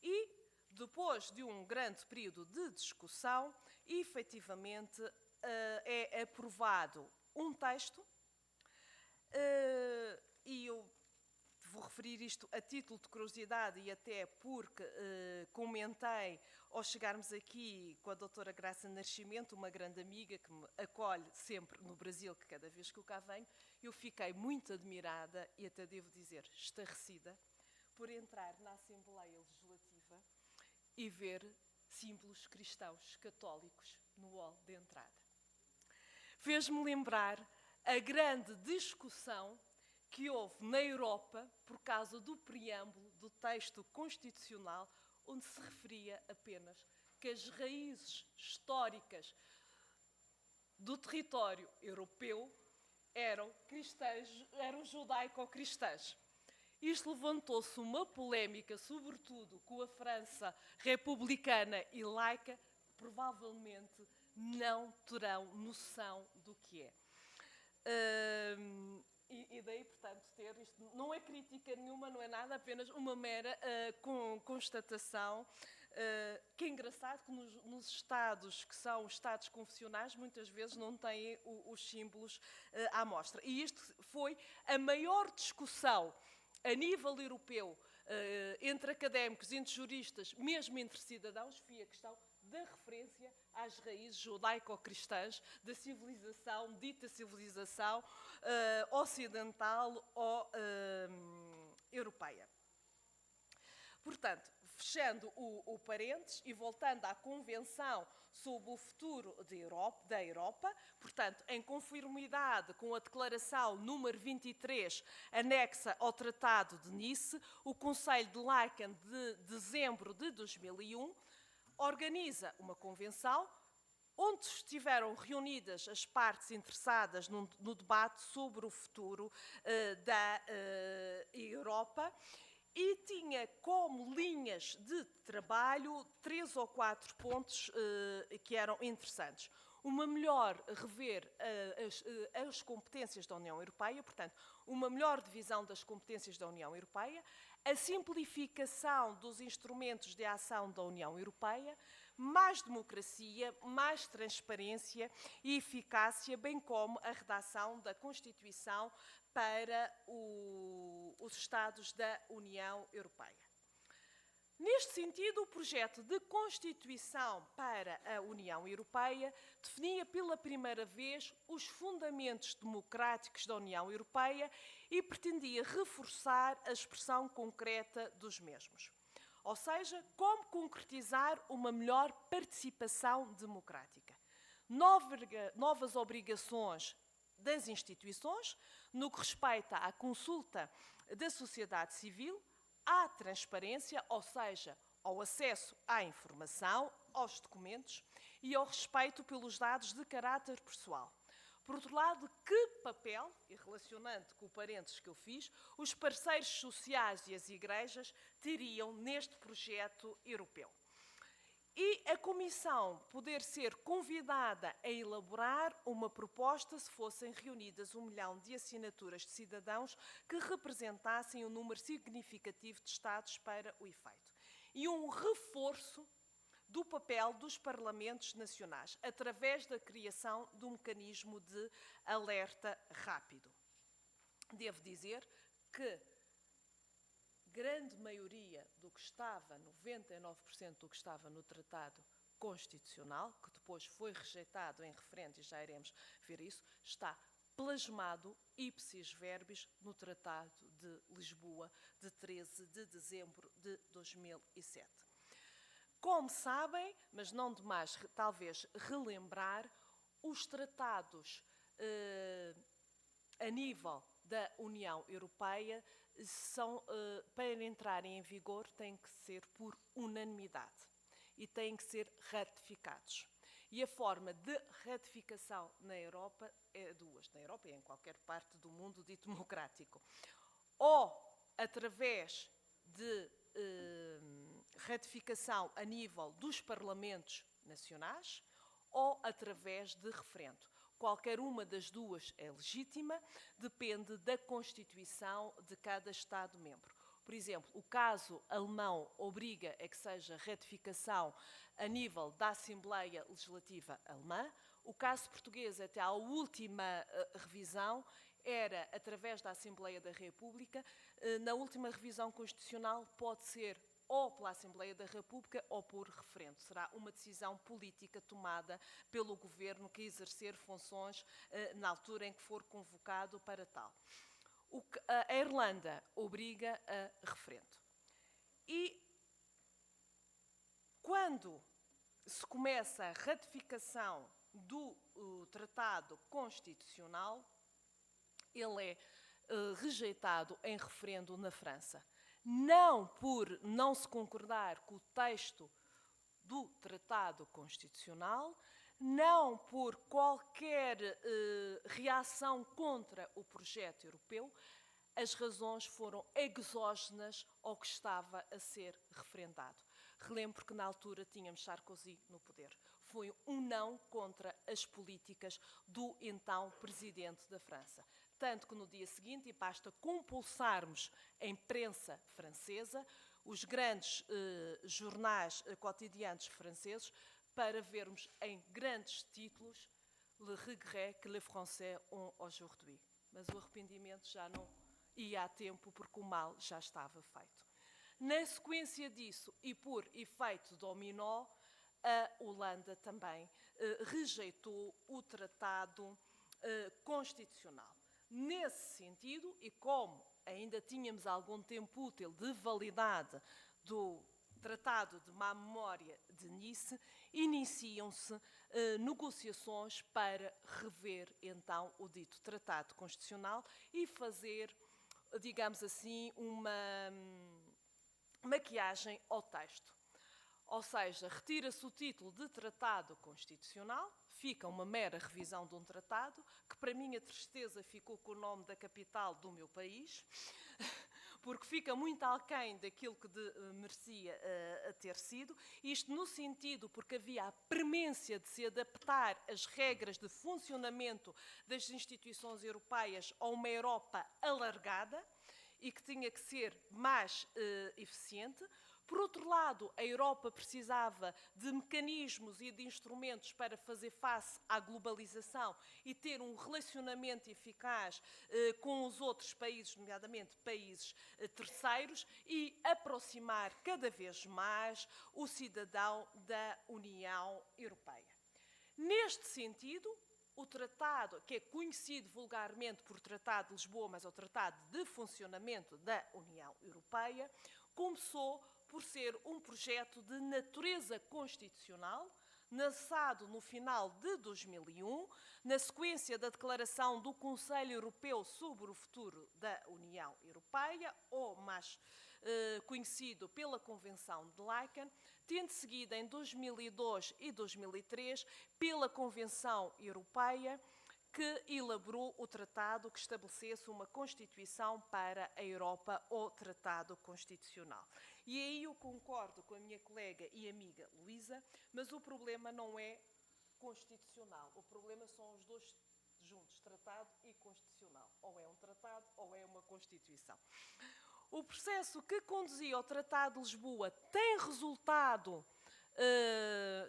E, depois de um grande período de discussão, efetivamente é aprovado um texto, e eu vou referir isto a título de curiosidade e até porque comentei ao chegarmos aqui com a doutora Graça Nascimento, uma grande amiga que me acolhe sempre no Brasil, que cada vez que eu cá venho, eu fiquei muito admirada e até devo dizer estarrecida por entrar na Assembleia Legislativa e ver símbolos cristãos católicos no hall de entrada. Fez-me lembrar a grande discussão que houve na Europa por causa do preâmbulo do texto constitucional, onde se referia apenas que as raízes históricas do território europeu eram cristãs, eram judaico-cristãs. Isto levantou-se uma polémica, sobretudo com a França republicana e laica, provavelmente não terão noção do que é. E daí, portanto, ter isto não é crítica nenhuma, não é nada, apenas uma mera constatação, que é engraçado que nos Estados que são Estados confessionais, muitas vezes não têm os símbolos à mostra. E isto foi a maior discussão a nível europeu, entre académicos, entre juristas, mesmo entre cidadãos, foi a questão da referência às raízes judaico-cristãs da civilização, dita civilização ocidental ou europeia. Portanto, fechando o parênteses e voltando à Convenção sobre o futuro da Europa, portanto, em conformidade com a Declaração número 23, anexa ao Tratado de Nice, o Conselho de Laeken de dezembro de 2001 organiza uma convenção onde estiveram reunidas as partes interessadas no debate sobre o futuro da Europa e tinha como linhas de trabalho 3 ou 4 pontos que eram interessantes. Uma melhor rever as competências da União Europeia, portanto, uma melhor divisão das competências da União Europeia, a simplificação dos instrumentos de ação da União Europeia, mais democracia, mais transparência e eficácia, bem como a redação da Constituição para os Estados da União Europeia. Neste sentido, o projeto de Constituição para a União Europeia definia pela primeira vez os fundamentos democráticos da União Europeia e pretendia reforçar a expressão concreta dos mesmos. Ou seja, como concretizar uma melhor participação democrática. Novas obrigações das instituições, no que respeita à consulta da sociedade civil, à transparência, ou seja, ao acesso à informação, aos documentos e ao respeito pelos dados de caráter pessoal. Por outro lado, que papel, e relacionando com o parênteses que eu fiz, os parceiros sociais e as igrejas teriam neste projeto europeu? E a Comissão poder ser convidada a elaborar uma proposta se fossem reunidas 1 milhão de assinaturas de cidadãos que representassem um número significativo de Estados para o efeito. E um reforço do papel dos parlamentos nacionais, através da criação de um mecanismo de alerta rápido. Devo dizer que grande maioria do que estava, 99% do que estava no tratado, Constitucional, que depois foi rejeitado em referendo, e já iremos ver isso, está plasmado ipsis verbis no Tratado de Lisboa, de 13 de dezembro de 2007. Como sabem, mas não demais talvez relembrar, os tratados a nível da União Europeia são, para entrarem em vigor, têm que ser por unanimidade e têm que ser ratificados. E a forma de ratificação na Europa é duas, na Europa e em qualquer parte do mundo dito democrático. Ou através de ratificação a nível dos parlamentos nacionais, ou através de referendo. Qualquer uma das duas é legítima, depende da Constituição de cada Estado-membro. Por exemplo, o caso alemão obriga a que seja ratificação a nível da Assembleia Legislativa Alemã. O caso português, até à última revisão, era através da Assembleia da República. Na última revisão constitucional pode ser ou pela Assembleia da República ou por referendo. Será uma decisão política tomada pelo Governo que exercer funções na altura em que for convocado para tal. A Irlanda obriga a referendo. E quando se começa a ratificação do Tratado Constitucional, ele é rejeitado em referendo na França. Não por não se concordar com o texto do Tratado Constitucional, não por qualquer reação contra o projeto europeu, as razões foram exógenas ao que estava a ser referendado. Relembro que na altura tínhamos Sarkozy no poder. Foi um não contra as políticas do então presidente da França. Tanto que no dia seguinte, e basta compulsarmos a imprensa francesa, os grandes jornais cotidianos franceses, para vermos em grandes títulos le regret que les Français ont aujourd'hui. Mas o arrependimento já não ia a tempo, porque o mal já estava feito. Na sequência disso, e por efeito dominó, a Holanda também rejeitou o Tratado Constitucional. Nesse sentido, e como ainda tínhamos algum tempo útil de validade do Tratado de Má Memória de Nice, iniciam-se negociações para rever então o dito Tratado Constitucional e fazer, digamos assim, uma maquiagem ao texto. Ou seja, retira-se o título de Tratado Constitucional, fica uma mera revisão de um tratado, que para minha tristeza ficou com o nome da capital do meu país, porque fica muito aquém daquilo que merecia ter sido. Isto no sentido porque havia a premência de se adaptar as regras de funcionamento das instituições europeias a uma Europa alargada e que tinha que ser mais eficiente. Por outro lado, a Europa precisava de mecanismos e de instrumentos para fazer face à globalização e ter um relacionamento eficaz com os outros países, nomeadamente países terceiros, e aproximar cada vez mais o cidadão da União Europeia. Neste sentido, o tratado, que é conhecido vulgarmente por Tratado de Lisboa, mas é o Tratado de Funcionamento da União Europeia, começou por ser um projeto de natureza constitucional, lançado no final de 2001, na sequência da declaração do Conselho Europeu sobre o futuro da União Europeia, ou mais conhecido pela Convenção de Laeken, tendo seguido em 2002 e 2003 pela Convenção Europeia, que elaborou o tratado que estabelecesse uma Constituição para a Europa, ou Tratado Constitucional. E aí eu concordo com a minha colega e amiga Luísa, mas o problema não é constitucional. O problema são os dois juntos, tratado e constitucional. Ou é um tratado ou é uma Constituição. O processo que conduzia ao Tratado de Lisboa tem resultado,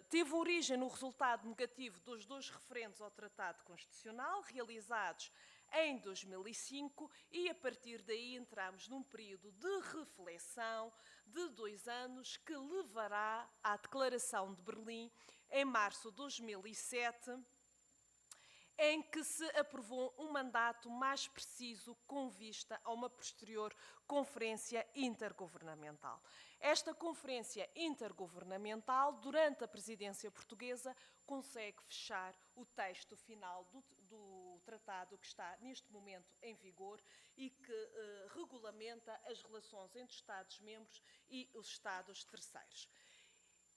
teve origem no resultado negativo dos dois referendos ao Tratado Constitucional, realizados em 2005, e a partir daí entramos num período de reflexão, de 2 anos que levará à Declaração de Berlim em março de 2007, em que se aprovou um mandato mais preciso com vista a uma posterior conferência intergovernamental. Esta conferência intergovernamental, durante a presidência portuguesa, consegue fechar o texto final do tratado que está neste momento em vigor e que regulamenta as relações entre os Estados-membros e os Estados terceiros.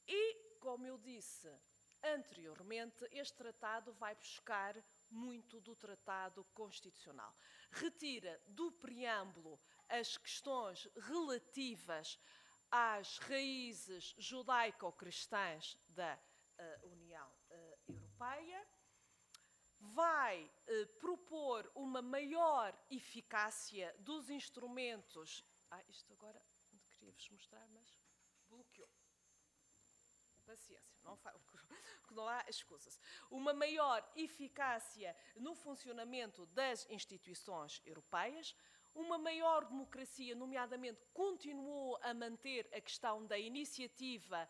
E, como eu disse anteriormente, este tratado vai buscar muito do tratado constitucional. Retira do preâmbulo as questões relativas às raízes judaico-cristãs da União Europeia, vai propor uma maior eficácia dos instrumentos... isto agora queria-vos mostrar, mas bloqueou. Paciência, não há escusas. Uma maior eficácia no funcionamento das instituições europeias, uma maior democracia, nomeadamente continuou a manter a questão da iniciativa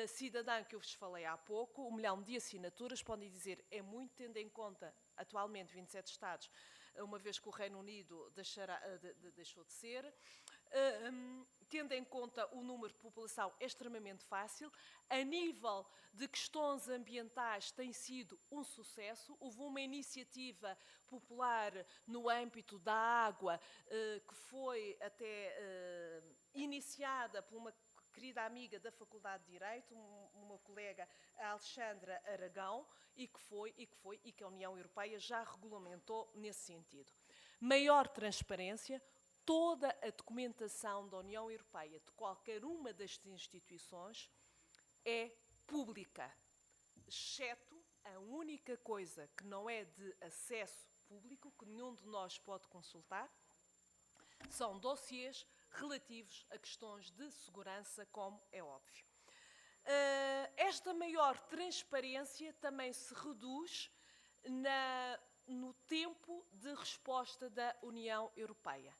cidadã que eu vos falei há pouco, 1 milhão de assinaturas, podem dizer, é muito, tendo em conta atualmente 27 Estados, uma vez que o Reino Unido deixou de ser. Tendo em conta o número de população, é extremamente fácil. A nível de questões ambientais tem sido um sucesso. Houve uma iniciativa popular no âmbito da água que foi até iniciada por uma querida amiga da Faculdade de Direito, uma colega, a Alexandra Aragão, e que a União Europeia já regulamentou nesse sentido. Maior transparência. Toda a documentação da União Europeia, de qualquer uma das instituições, é pública, exceto a única coisa que não é de acesso público, que nenhum de nós pode consultar, são dossiês relativos a questões de segurança, como é óbvio. Esta maior transparência também se reduz no tempo de resposta da União Europeia.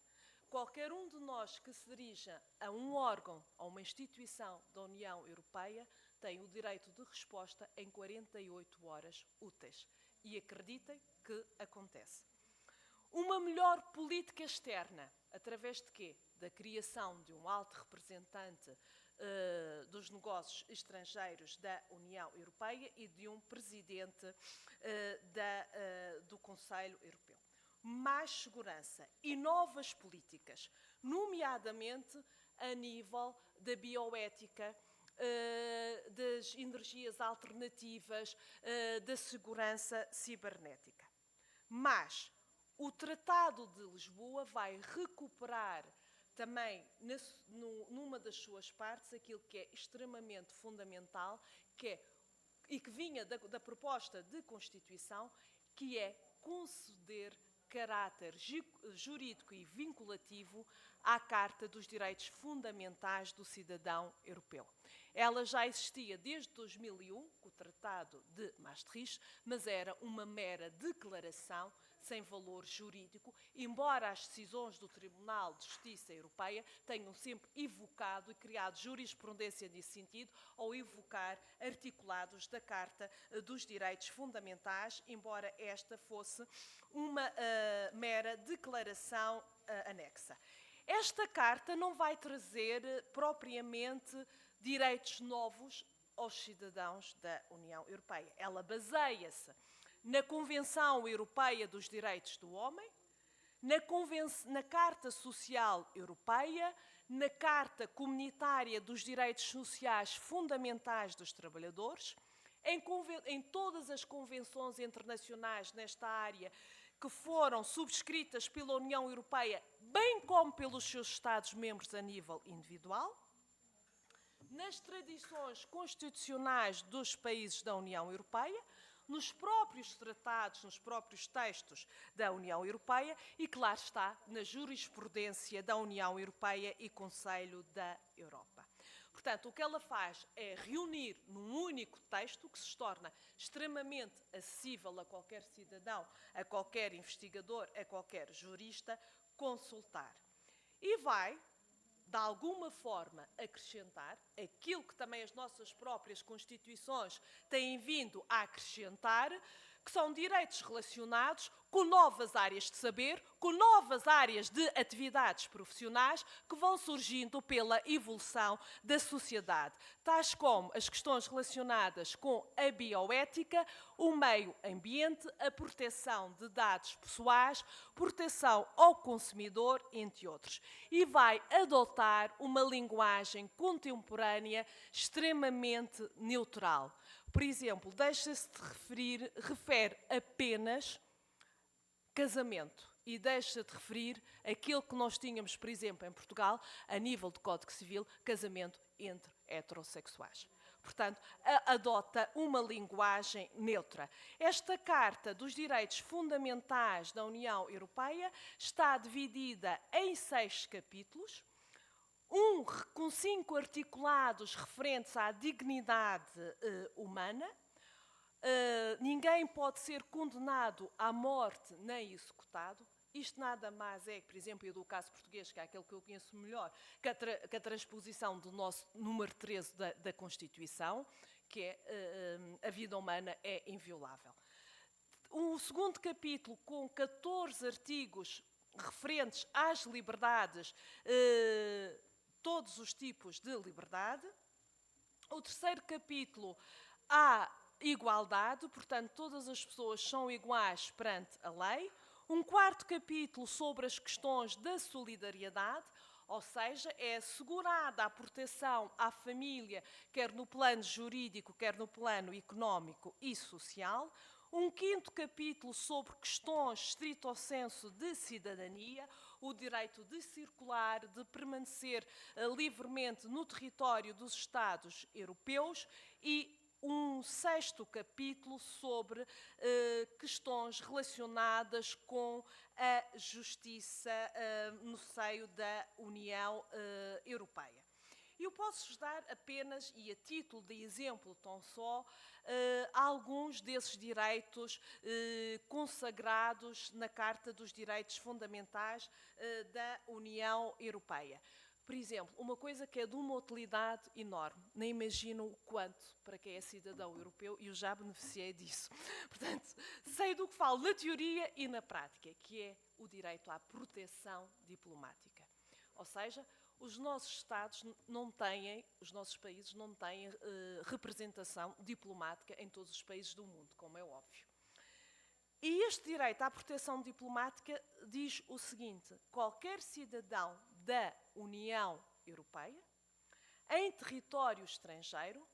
Qualquer um de nós que se dirija a um órgão, a uma instituição da União Europeia, tem o direito de resposta em 48 horas úteis. E acreditem que acontece. Uma melhor política externa, através de quê? Da criação de um alto representante dos negócios estrangeiros da União Europeia e de um presidente do Conselho Europeu. Mais segurança e novas políticas, nomeadamente a nível da bioética, das energias alternativas, da segurança cibernética. Mas o Tratado de Lisboa vai recuperar também, numa das suas partes, aquilo que é extremamente fundamental, e que vinha da proposta de Constituição, que é conceder caráter jurídico e vinculativo à Carta dos Direitos Fundamentais do Cidadão Europeu. Ela já existia desde 2001, com o Tratado de Maastricht, mas era uma mera declaração sem valor jurídico, embora as decisões do Tribunal de Justiça Europeia tenham sempre evocado e criado jurisprudência nesse sentido, ou evocar articulados da Carta dos Direitos Fundamentais, embora esta fosse uma mera declaração anexa. Esta Carta não vai trazer propriamente direitos novos aos cidadãos da União Europeia. Ela baseia-se na Convenção Europeia dos Direitos do Homem, na Carta Social Europeia, na Carta Comunitária dos Direitos Sociais Fundamentais dos Trabalhadores, em todas as convenções internacionais nesta área que foram subscritas pela União Europeia, bem como pelos seus Estados-membros a nível individual, nas tradições constitucionais dos países da União Europeia, nos próprios tratados, nos próprios textos da União Europeia e, claro está, na jurisprudência da União Europeia e Conselho da Europa. Portanto, o que ela faz é reunir num único texto que se torna extremamente acessível a qualquer cidadão, a qualquer investigador, a qualquer jurista consultar. E vai de alguma forma, acrescentar aquilo que também as nossas próprias Constituições têm vindo a acrescentar, que são direitos relacionados com novas áreas de saber, com novas áreas de atividades profissionais que vão surgindo pela evolução da sociedade, tais como as questões relacionadas com a bioética, o meio ambiente, a proteção de dados pessoais, proteção ao consumidor, entre outros. E vai adotar uma linguagem contemporânea extremamente neutral. Por exemplo, deixa-se de refere apenas casamento e deixa de referir aquilo que nós tínhamos, por exemplo, em Portugal, a nível de Código Civil, casamento entre heterossexuais. Portanto, adota uma linguagem neutra. Esta Carta dos Direitos Fundamentais da União Europeia está dividida em 6 capítulos, com 5 articulados referentes à dignidade humana. Ninguém pode ser condenado à morte nem executado. Isto nada mais é, por exemplo, do caso português, que é aquele que eu conheço melhor, que a transposição do nosso número 13 da Constituição, que é a vida humana é inviolável. O segundo capítulo, com 14 artigos referentes às liberdades, todos os tipos de liberdade. O terceiro capítulo, à igualdade, portanto, todas as pessoas são iguais perante a lei. Um quarto capítulo sobre as questões da solidariedade, ou seja, é assegurada a proteção à família, quer no plano jurídico, quer no plano económico e social. Um quinto capítulo sobre questões stricto sensu de cidadania, o direito de circular, de permanecer livremente no território dos Estados europeus, e um sexto capítulo sobre questões relacionadas com a justiça no seio da União Europeia. Eu posso-vos dar apenas, e a título de exemplo tão só, alguns desses direitos consagrados na Carta dos Direitos Fundamentais da União Europeia. Por exemplo, uma coisa que é de uma utilidade enorme, nem imagino o quanto para quem é cidadão europeu, e eu já beneficiei disso. Portanto, sei do que falo na teoria e na prática, que é o direito à proteção diplomática. Ou seja, os nossos Estados não têm, os nossos países não têm representação diplomática em todos os países do mundo, como é óbvio. E este direito à proteção diplomática diz o seguinte: qualquer cidadão da União Europeia, em território estrangeiro,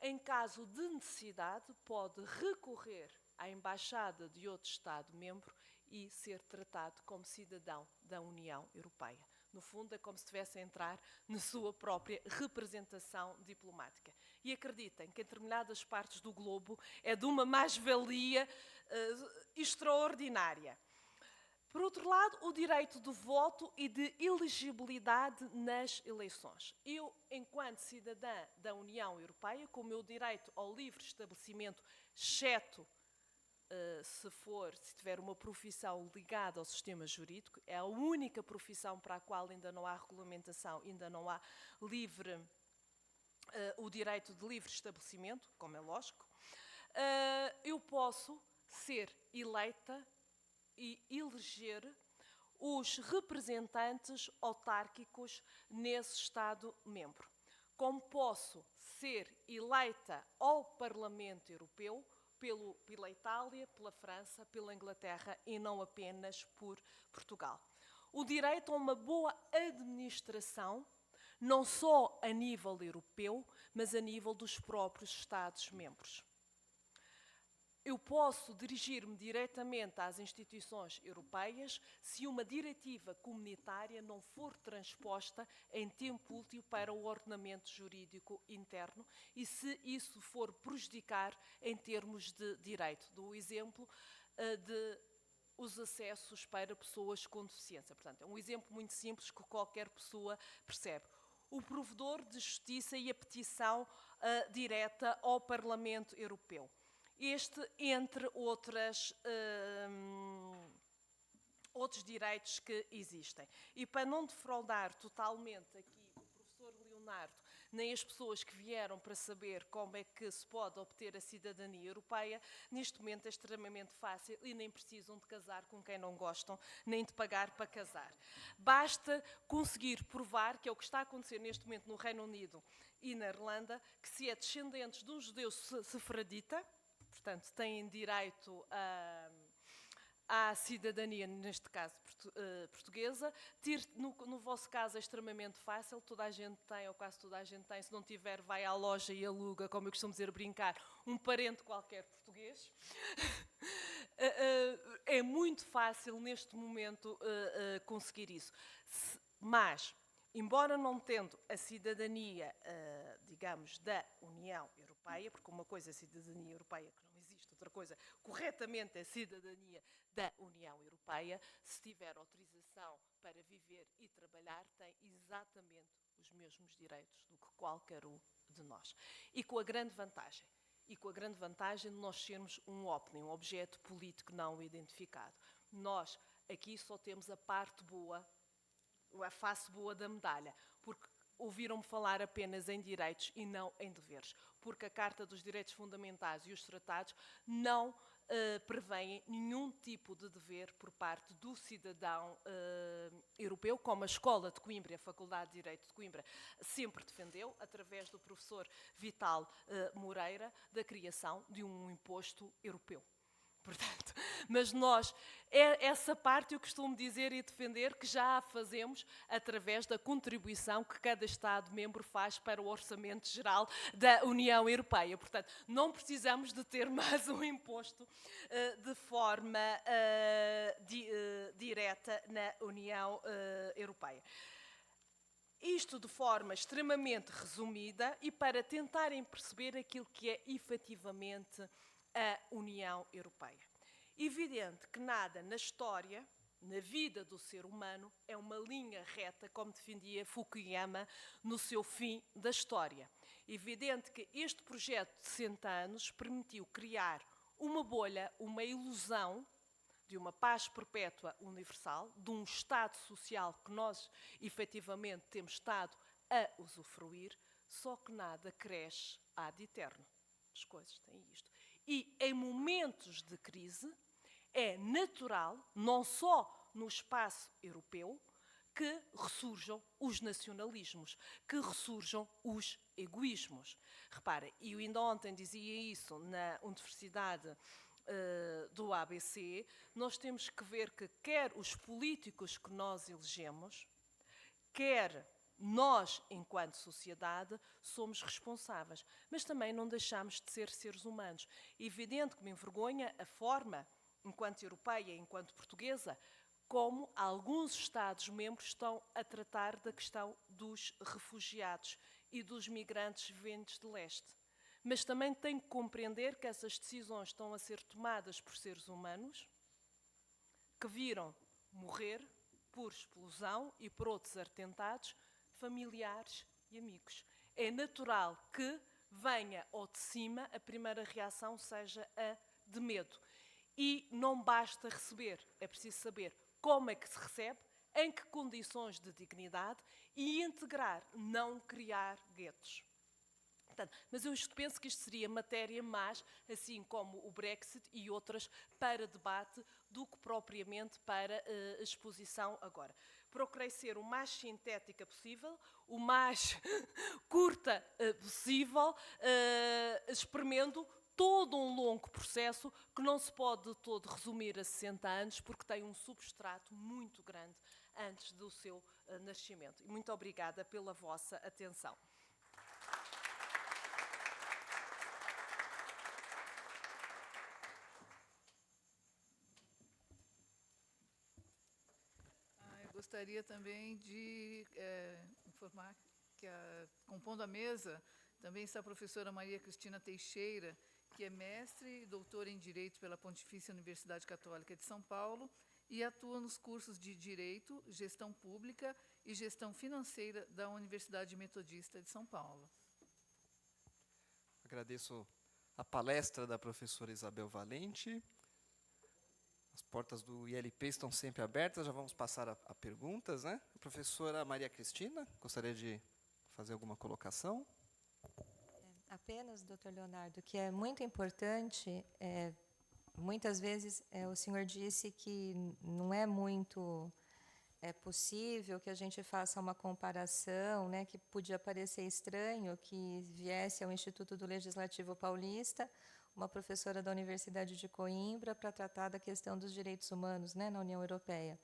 em caso de necessidade, pode recorrer à embaixada de outro Estado-membro e ser tratado como cidadão da União Europeia. No fundo, é como se estivesse a entrar na sua própria representação diplomática. E acreditem que em determinadas partes do globo é de uma mais-valia extraordinária. Por outro lado, o direito de voto e de elegibilidade nas eleições. Eu, enquanto cidadã da União Europeia, com o meu direito ao livre estabelecimento, exceto se tiver uma profissão ligada ao sistema jurídico, é a única profissão para a qual ainda não há regulamentação, ainda não há o direito de livre estabelecimento, como é lógico, eu posso ser eleita e eleger os representantes autárquicos nesse Estado-membro. Como posso ser eleita ao Parlamento Europeu pela Itália, pela França, pela Inglaterra e não apenas por Portugal. O direito a uma boa administração, não só a nível europeu, mas a nível dos próprios Estados-membros. Eu posso dirigir-me diretamente às instituições europeias se uma diretiva comunitária não for transposta em tempo útil para o ordenamento jurídico interno e se isso for prejudicar em termos de direito. Dou o exemplo de os acessos para pessoas com deficiência. Portanto, é um exemplo muito simples que qualquer pessoa percebe. O provedor de justiça e a petição direta ao Parlamento Europeu. Este, entre outras outros direitos que existem. E para não defraudar totalmente aqui o professor Leonardo, nem as pessoas que vieram para saber como é que se pode obter a cidadania europeia, neste momento é extremamente fácil e nem precisam de casar com quem não gostam, nem de pagar para casar. Basta conseguir provar, que é o que está a acontecer neste momento no Reino Unido e na Irlanda, que se é descendentes de um judeu sefardita, portanto têm direito à cidadania, neste caso portuguesa. No vosso caso é extremamente fácil, toda a gente tem, ou quase toda a gente tem, se não tiver vai à loja e aluga, como eu costumo dizer, brincar, um parente qualquer português. É muito fácil neste momento conseguir isso. Mas, embora não tendo a cidadania, digamos, da União Europeia, porque uma coisa é a cidadania europeia que não existe, outra coisa, corretamente, é a cidadania da União Europeia, se tiver autorização para viver e trabalhar, tem exatamente os mesmos direitos do que qualquer um de nós. E com a grande vantagem de nós sermos um OPNI, um objeto político não identificado. Nós aqui só temos a parte boa, a face boa da medalha, porque ouviram-me falar apenas em direitos e não em deveres, porque a Carta dos Direitos Fundamentais e os tratados não prevêem nenhum tipo de dever por parte do cidadão europeu, como a Escola de Coimbra e a Faculdade de Direito de Coimbra sempre defendeu, através do professor Vital Moreira, da criação de um imposto europeu. Portanto, mas nós, essa parte eu costumo dizer e defender que já a fazemos através da contribuição que cada Estado-membro faz para o Orçamento Geral da União Europeia. Portanto, não precisamos de ter mais um imposto de forma direta na União Europeia. Isto de forma extremamente resumida e para tentarem perceber aquilo que é efetivamente a União Europeia. Evidente que nada na história, na vida do ser humano, é uma linha reta, como defendia Fukuyama no seu Fim da História. Evidente que este projeto de 60 anos permitiu criar uma bolha, uma ilusão de uma paz perpétua universal, de um Estado social que nós efetivamente temos estado a usufruir, só que nada cresce ad eterno. As coisas têm isto. E em momentos de crise é natural, não só no espaço europeu, que ressurjam os nacionalismos, que ressurjam os egoísmos. Repara, e eu ainda ontem dizia isso na Universidade do ABC, nós temos que ver que quer os políticos que nós elegemos, quer nós, enquanto sociedade, somos responsáveis, mas também não deixamos de ser seres humanos. É evidente que me envergonha a forma, enquanto europeia, enquanto portuguesa, como alguns Estados-membros estão a tratar da questão dos refugiados e dos migrantes vindos de leste. Mas também tenho que compreender que essas decisões estão a ser tomadas por seres humanos que viram morrer por explosão e por outros atentados familiares e amigos. É natural que venha ao de cima, a primeira reação seja a de medo. E não basta receber, é preciso saber como é que se recebe, em que condições de dignidade e integrar, não criar guetos. Portanto, mas eu penso que isto seria matéria mais, assim como o Brexit e outras, para debate do que propriamente para exposição agora. Procurei ser o mais sintética possível, o mais curta possível, experimento todo um longo processo que não se pode de todo resumir a 60 anos, porque tem um substrato muito grande antes do seu nascimento. E muito obrigada pela vossa atenção. Gostaria também de informar que, compondo a mesa, também está a professora Maria Cristina Teixeira, que é mestre e doutora em Direito pela Pontifícia Universidade Católica de São Paulo e atua nos cursos de Direito, Gestão Pública e Gestão Financeira da Universidade Metodista de São Paulo. Agradeço a palestra da professora Isabel Valente. As portas do ILP estão sempre abertas, já vamos passar a perguntas, né? A professora Maria Cristina, gostaria de fazer alguma colocação? Apenas, doutor Leonardo, que é muito importante, muitas vezes o senhor disse que não é muito possível que a gente faça uma comparação, né, que podia parecer estranho que viesse ao Instituto do Legislativo Paulista uma professora da Universidade de Coimbra para tratar da questão dos direitos humanos, né, na União Europeia.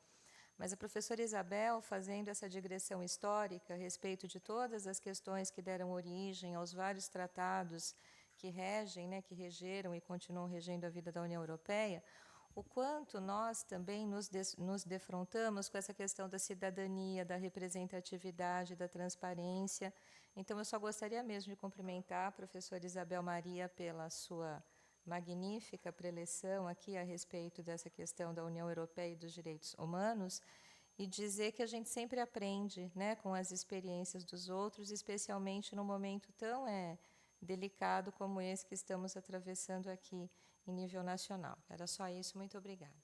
Mas a professora Isabel, fazendo essa digressão histórica a respeito de todas as questões que deram origem aos vários tratados que regem, né, que regeram e continuam regendo a vida da União Europeia, o quanto nós também nos defrontamos com essa questão da cidadania, da representatividade, da transparência. Então, eu só gostaria mesmo de cumprimentar a professora Isabel Maria pela sua magnífica preleção aqui a respeito dessa questão da União Europeia e dos direitos humanos, e dizer que a gente sempre aprende, né, com as experiências dos outros, especialmente num momento tão delicado como esse que estamos atravessando aqui em nível nacional. Era só isso, muito obrigada.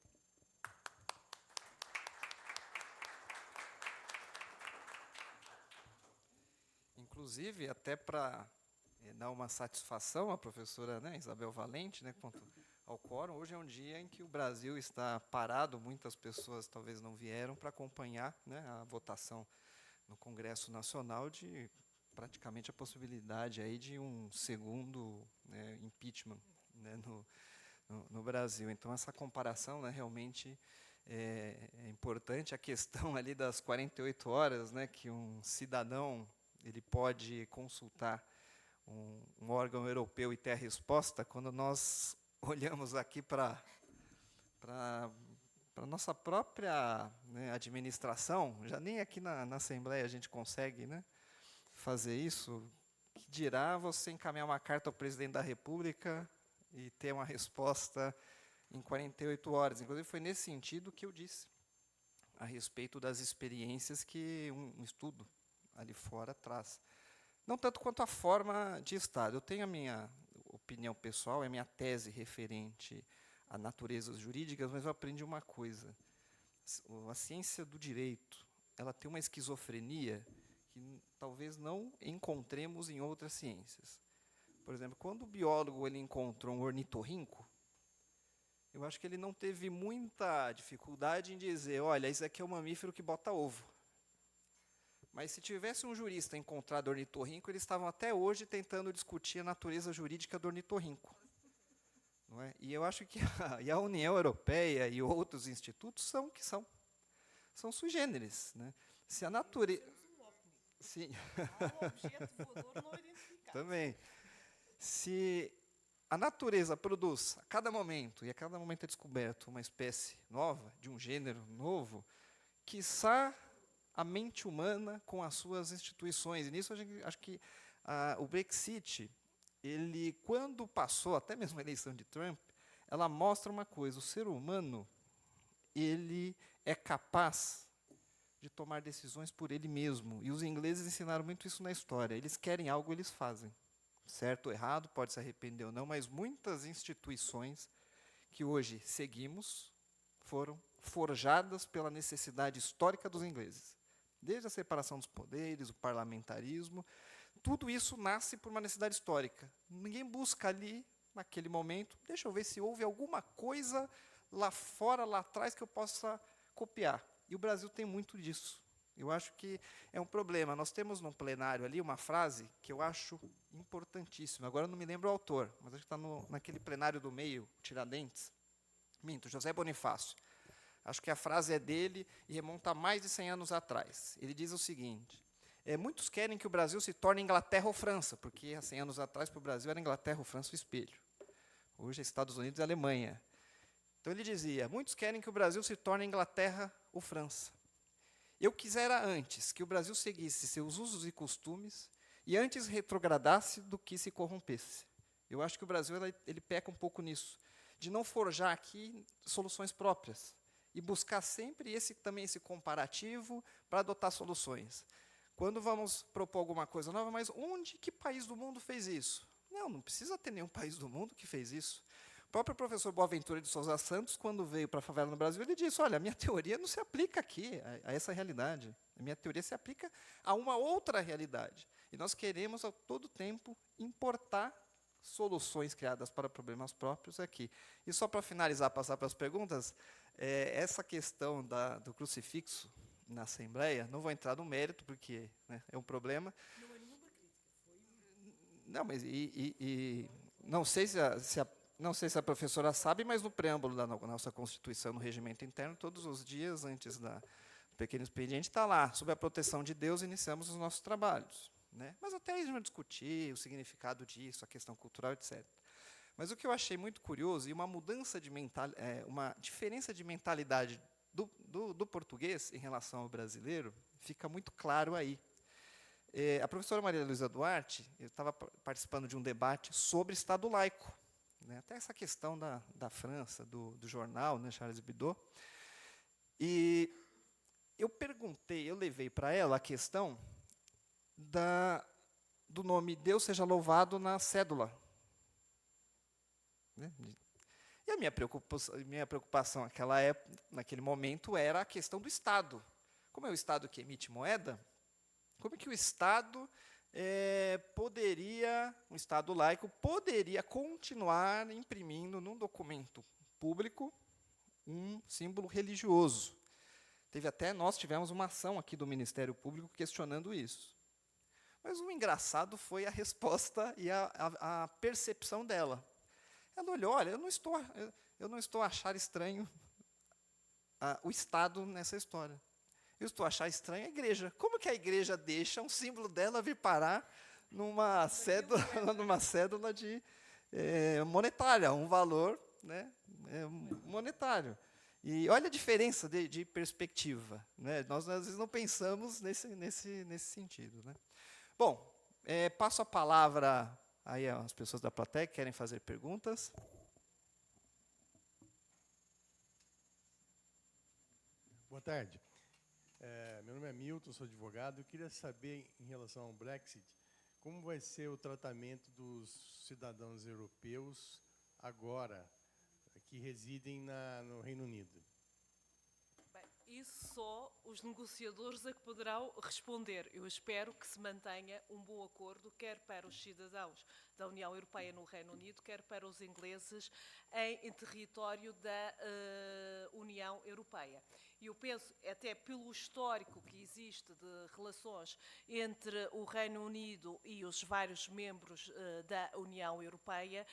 Inclusive, até para dar uma satisfação à professora, né, Isabel Valente, né, quanto ao quórum, hoje é um dia em que o Brasil está parado, muitas pessoas talvez não vieram para acompanhar, né, a votação no Congresso Nacional de praticamente a possibilidade aí de um segundo, né, impeachment, né, no Brasil. Então, essa comparação, né, realmente é importante. A questão ali das 48 horas, né, que um cidadão ele pode consultar um órgão europeu e ter a resposta, quando nós olhamos aqui para a nossa própria, né, administração, já nem aqui na Assembleia a gente consegue, né, fazer isso, que dirá você encaminhar uma carta ao presidente da República e ter uma resposta em 48 horas. Inclusive, foi nesse sentido que eu disse a respeito das experiências que um estudo ali fora traz. Não tanto quanto a forma de Estado. Eu tenho a minha opinião pessoal, é a minha tese referente a naturezas jurídicas, mas eu aprendi uma coisa. A ciência do direito, ela tem uma esquizofrenia que talvez não encontremos em outras ciências. Por exemplo, quando o biólogo ele encontrou um ornitorrinco, eu acho que ele não teve muita dificuldade em dizer, olha, isso aqui é um mamífero que bota ovo. Mas se tivesse um jurista encontrado ornitorrinco, eles estavam até hoje tentando discutir a natureza jurídica do ornitorrinco. Não é? E eu acho que a União Europeia e outros institutos são sui generis. Né? Se a natureza... Sim. Há um objeto voador não identificado. Também. Se a natureza produz, a cada momento, e a cada momento é descoberto uma espécie nova, de um gênero novo, quiçá a mente humana com as suas instituições. E nisso acho que o Brexit, ele, quando passou, até mesmo a eleição de Trump, ela mostra uma coisa, o ser humano, ele é capaz de tomar decisões por ele mesmo. E os ingleses ensinaram muito isso na história. Eles querem algo, eles fazem. Certo ou errado, pode se arrepender ou não, mas muitas instituições que hoje seguimos foram forjadas pela necessidade histórica dos ingleses. Desde a separação dos poderes, o parlamentarismo, tudo isso nasce por uma necessidade histórica. Ninguém busca ali, naquele momento, deixa eu ver se houve alguma coisa lá fora, lá atrás, que eu possa copiar. E o Brasil tem muito disso. Eu acho que é um problema. Nós temos no plenário ali uma frase que eu acho importantíssima. Agora eu não me lembro o autor, mas acho que está naquele plenário do meio, Tiradentes. Minto, José Bonifácio. Acho que a frase é dele e remonta a mais de 100 anos atrás. Ele diz o seguinte, muitos querem que o Brasil se torne Inglaterra ou França, porque há 100 anos atrás para o Brasil era Inglaterra ou França o espelho. Hoje é Estados Unidos e Alemanha. Então ele dizia, muitos querem que o Brasil se torne Inglaterra ou França. Eu quisera antes que o Brasil seguisse seus usos e costumes e antes retrogradasse do que se corrompesse. Eu acho que o Brasil ele peca um pouco nisso, de não forjar aqui soluções próprias e buscar sempre também esse comparativo para adotar soluções. Quando vamos propor alguma coisa nova, mas que país do mundo fez isso? Não precisa ter nenhum país do mundo que fez isso. O próprio professor Boaventura de Souza Santos, quando veio para a favela no Brasil, ele disse, olha, a minha teoria não se aplica aqui, a essa realidade. A minha teoria se aplica a uma outra realidade. E nós queremos, a todo tempo, importar soluções criadas para problemas próprios aqui. E só para finalizar, passar para as perguntas, essa questão do crucifixo na Assembleia, não vou entrar no mérito, porque, né, é um problema. Não é nenhuma crítica. Não, mas não sei não sei se a professora sabe, mas no preâmbulo da nossa Constituição, no regimento interno, todos os dias antes do pequeno expediente, está lá, sob a proteção de Deus, iniciamos os nossos trabalhos. Né? Mas até aí a gente vai discutir o significado disso, a questão cultural, etc. Mas o que eu achei muito curioso, e uma mudança de uma diferença de mentalidade do português em relação ao brasileiro, fica muito claro aí. A professora Maria Luísa Duarte, eu estava participando de um debate sobre Estado laico, né, até essa questão da França, do jornal, né, Charles Hebdo, e eu levei para ela a questão do nome Deus seja louvado na cédula. Né? E a minha preocupação naquele momento era a questão do Estado. Como é o Estado que emite moeda, como é que o Estado um Estado laico poderia continuar imprimindo num documento público um símbolo religioso? Nós tivemos uma ação aqui do Ministério Público questionando isso. Mas o engraçado foi a resposta e a percepção dela. Ela olhou, olha, eu não estou a achar estranho o Estado nessa história. Eu estou a achar estranho a igreja. Como que a igreja deixa um símbolo dela vir parar numa cédula de monetária, um valor, né, monetário? E olha a diferença de perspectiva. Né? Nós, às vezes, não pensamos nesse sentido. Né? Bom, passo a palavra aí às pessoas da plateia que querem fazer perguntas. Boa tarde. Meu nome é Milton, sou advogado. Eu queria saber, em relação ao Brexit, como vai ser o tratamento dos cidadãos europeus agora, que residem no Reino Unido? Bem, isso só os negociadores é que poderão responder. Eu espero que se mantenha um bom acordo, quer para os cidadãos da União Europeia no Reino Unido, quer para os ingleses em território da União Europeia. E eu penso, até pelo histórico que existe de relações entre o Reino Unido e os vários membros da União Europeia,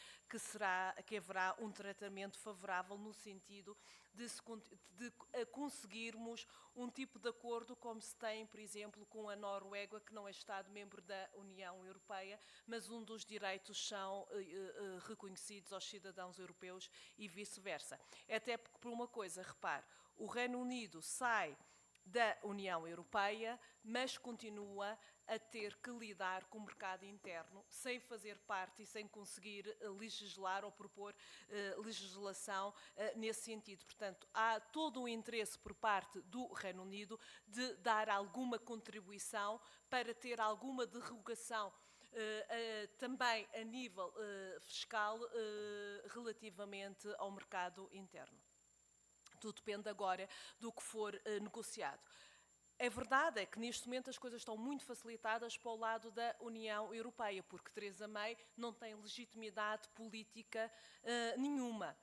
que haverá um tratamento favorável no sentido de conseguirmos um tipo de acordo como se tem, por exemplo, com a Noruega, que não é Estado-membro da União Europeia, mas um dos direitos são reconhecidos aos cidadãos europeus e vice-versa. Até porque, por uma coisa, repare, o Reino Unido sai da União Europeia, mas continua a ter que lidar com o mercado interno, sem fazer parte e sem conseguir legislar ou propor legislação nesse sentido. Portanto, há todo o interesse por parte do Reino Unido de dar alguma contribuição para ter alguma derrogação também a nível fiscal relativamente ao mercado interno. Tudo depende agora do que for negociado. A verdade é que, neste momento, as coisas estão muito facilitadas para o lado da União Europeia, porque Theresa May não tem legitimidade política nenhuma.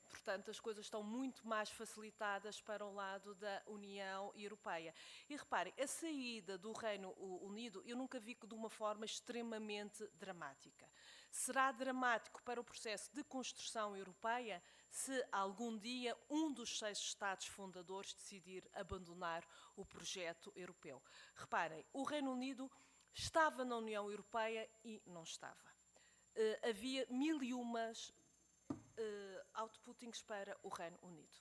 Portanto, as coisas estão muito mais facilitadas para o lado da União Europeia. E reparem, a saída do Reino Unido eu nunca vi de uma forma extremamente dramática. Será dramático para o processo de construção europeia se algum dia um dos 6 Estados fundadores decidir abandonar o projeto europeu. Reparem, o Reino Unido estava na União Europeia e não estava. Havia 1001 outputtings para o Reino Unido.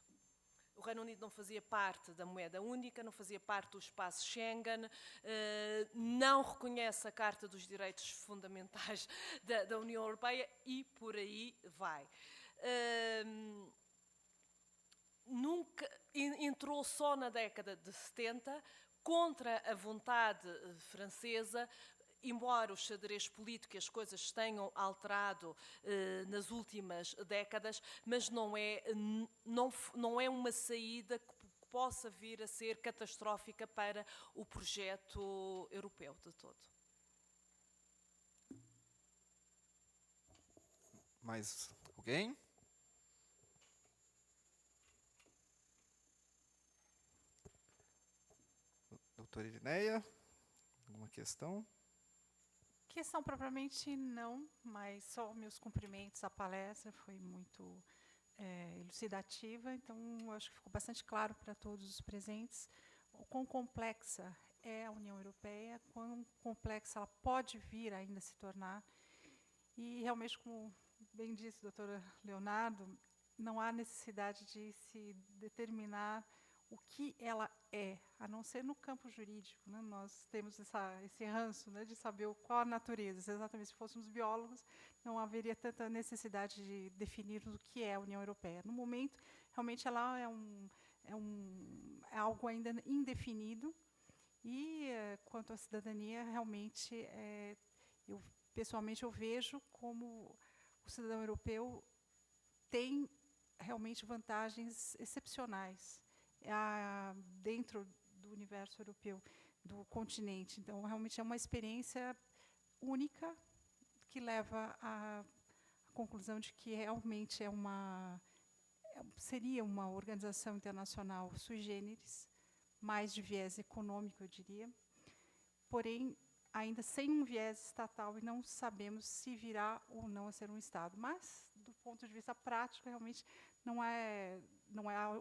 O Reino Unido não fazia parte da moeda única, não fazia parte do espaço Schengen, não reconhece a Carta dos Direitos Fundamentais da União Europeia e por aí vai. Nunca entrou só na década de 70, contra a vontade francesa, embora o xadrez político e as coisas se tenham alterado nas últimas décadas, mas não é uma saída que possa vir a ser catastrófica para o projeto europeu de todo. Mais alguém? Doutora Irineia, alguma questão? Questão propriamente não, mas só meus cumprimentos à palestra, foi muito elucidativa, então eu acho que ficou bastante claro para todos os presentes o quão complexa é a União Europeia, quão complexa ela pode vir ainda a se tornar. E realmente, como bem disse o doutor Leonardo, não há necessidade de se determinar o que ela é, a não ser no campo jurídico. Né? Nós temos esse ranço, né, de saber qual a natureza. Exatamente, se fôssemos biólogos, não haveria tanta necessidade de definir o que é a União Europeia. No momento, realmente, ela é algo ainda indefinido. E, quanto à cidadania, realmente, pessoalmente, eu vejo como o cidadão europeu tem realmente vantagens excepcionais dentro do universo europeu, do continente. Então, realmente é uma experiência única que leva à conclusão de que realmente seria uma organização internacional sui generis, mais de viés econômico, eu diria, porém, ainda sem um viés estatal, e não sabemos se virá ou não a ser um Estado. Mas, do ponto de vista prático, realmente não é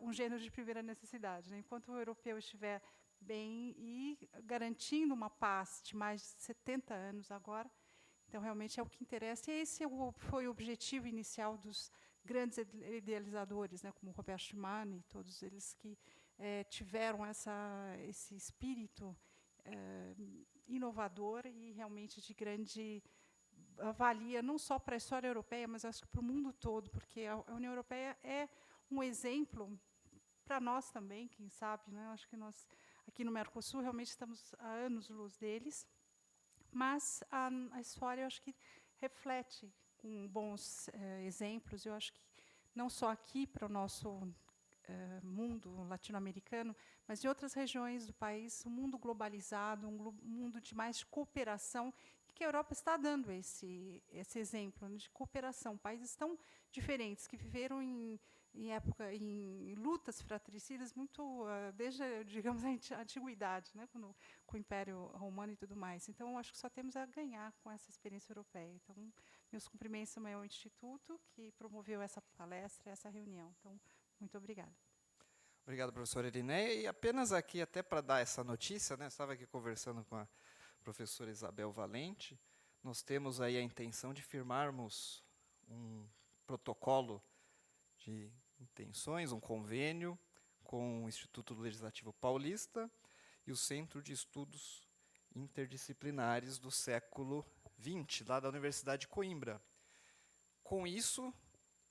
um gênero de primeira necessidade. Né? Enquanto o europeu estiver bem e garantindo uma paz de mais de 70 anos agora, então realmente é o que interessa. E esse foi o objetivo inicial dos grandes idealizadores, né, como Robert Schuman e todos eles que tiveram esse espírito inovador e realmente de grande valia, não só para a história europeia, mas acho que para o mundo todo, porque a União Europeia é um exemplo para nós também, quem sabe, né? Acho que nós, aqui no Mercosul, realmente estamos a anos-luz deles, mas a história, eu acho que reflete com bons exemplos. Eu acho que não só aqui para o nosso mundo latino-americano, mas em outras regiões do país, um mundo globalizado, um mundo de mais cooperação, e que a Europa está dando esse exemplo, né, de cooperação. Países tão diferentes, que viveram em lutas fratricidas muito desde, digamos, a antiguidade, né, com o Império Romano e tudo mais. Então, acho que só temos a ganhar com essa experiência europeia. Então, meus cumprimentos também ao Instituto, que promoveu essa palestra, essa reunião. Então, muito obrigada. Obrigado, professora Irineia. E apenas aqui, até para dar essa notícia, né, estava aqui conversando com a professora Isabel Valente, nós temos aí a intenção de firmarmos um protocolo de intenções, um convênio com o Instituto Legislativo Paulista e o Centro de Estudos Interdisciplinares do século XX, lá da Universidade de Coimbra. Com isso,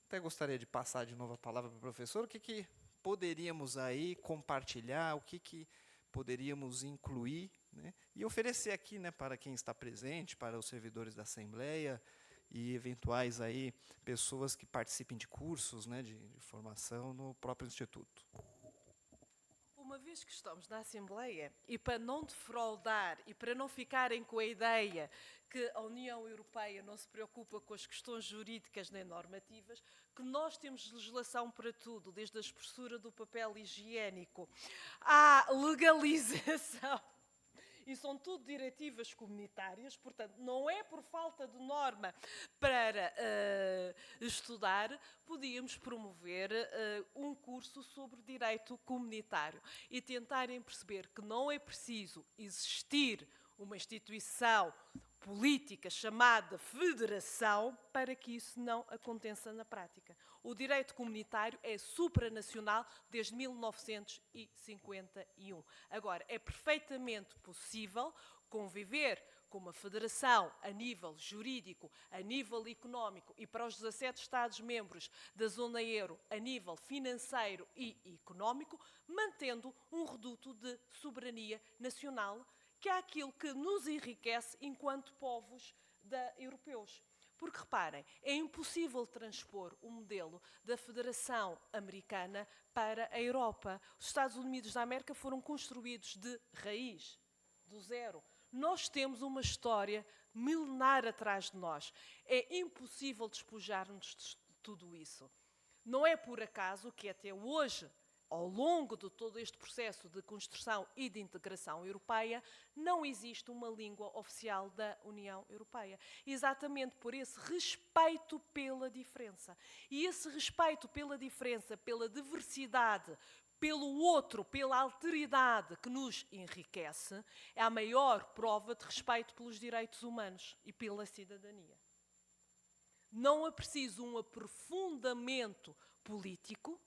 até gostaria de passar de novo a palavra para o professor, o que poderíamos aí compartilhar, o que poderíamos incluir, né, e oferecer aqui, né, para quem está presente, para os servidores da Assembleia e eventuais aí pessoas que participem de cursos, né, de formação no próprio Instituto. Uma vez que estamos na Assembleia, e para não defraudar e para não ficarem com a ideia que a União Europeia não se preocupa com as questões jurídicas nem normativas, que nós temos legislação para tudo, desde a espessura do papel higiênico à legalização. E são tudo diretivas comunitárias, portanto, não é por falta de norma para estudar, podíamos promover um curso sobre direito comunitário e tentarem perceber que não é preciso existir uma instituição política chamada federação para que isso não aconteça na prática. O direito comunitário é supranacional desde 1951. Agora, é perfeitamente possível conviver com uma federação a nível jurídico, a nível económico e para os 17 Estados-membros da zona euro a nível financeiro e económico, mantendo um reduto de soberania nacional que é aquilo que nos enriquece enquanto povos europeus. Porque, reparem, é impossível transpor o modelo da Federação Americana para a Europa. Os Estados Unidos da América foram construídos de raiz, do zero. Nós temos uma história milenar atrás de nós. É impossível despojar-nos de tudo isso. Não é por acaso que até hoje, ao longo de todo este processo de construção e de integração europeia, não existe uma língua oficial da União Europeia. Exatamente por esse respeito pela diferença. E esse respeito pela diferença, pela diversidade, pelo outro, pela alteridade que nos enriquece, é a maior prova de respeito pelos direitos humanos e pela cidadania. Não é preciso um aprofundamento político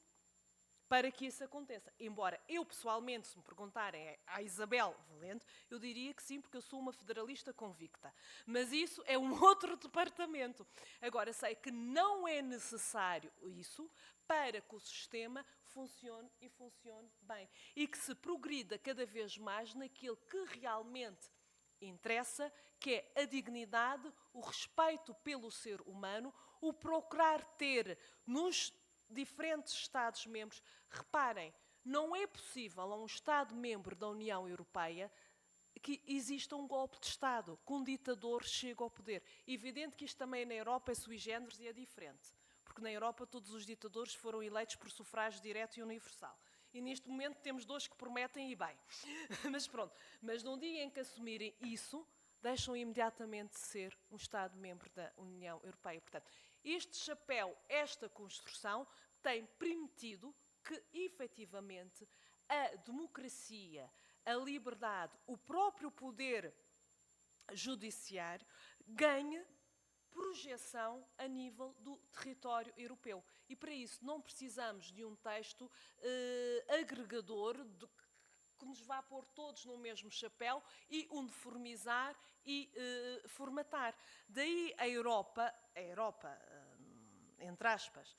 para que isso aconteça. Embora eu, pessoalmente, se me perguntarem à Isabel Valente, eu diria que sim, porque eu sou uma federalista convicta. Mas isso é um outro departamento. Agora, sei que não é necessário isso para que o sistema funcione e funcione bem. E que se progrida cada vez mais naquilo que realmente interessa, que é a dignidade, o respeito pelo ser humano, o procurar ter nos diferentes Estados-membros. Reparem, não é possível a um Estado-membro da União Europeia que exista um golpe de Estado, que um ditador chegue ao poder. Evidente que isto também na Europa é sui generis e é diferente, porque na Europa todos os ditadores foram eleitos por sufrágio direto e universal. E neste momento temos 2 que prometem e bem. Mas pronto, mas num dia em que assumirem isso, deixam imediatamente de ser um Estado-membro da União Europeia. Portanto, este chapéu, esta construção, tem permitido que, efetivamente, a democracia, a liberdade, o próprio poder judiciário ganhe projeção a nível do território europeu. E para isso não precisamos de um texto agregador que nos vá pôr todos no mesmo chapéu e uniformizar e formatar. Daí a Europa, entre aspas,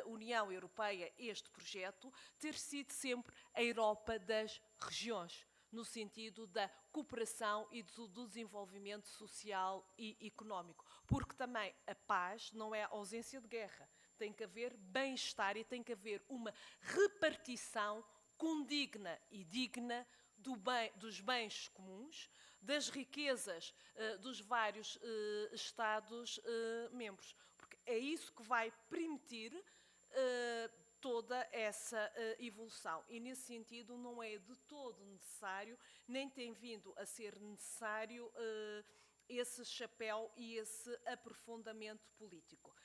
União Europeia, este projeto, ter sido sempre a Europa das regiões, no sentido da cooperação e do desenvolvimento social e económico. Porque também a paz não é a ausência de guerra. Tem que haver bem-estar e tem que haver uma repartição condigna e digna dos bens comuns, das riquezas dos vários Estados-membros. Porque é isso que vai permitir toda essa evolução. E, nesse sentido, não é de todo necessário, nem tem vindo a ser necessário esse chapéu e esse aprofundamento político.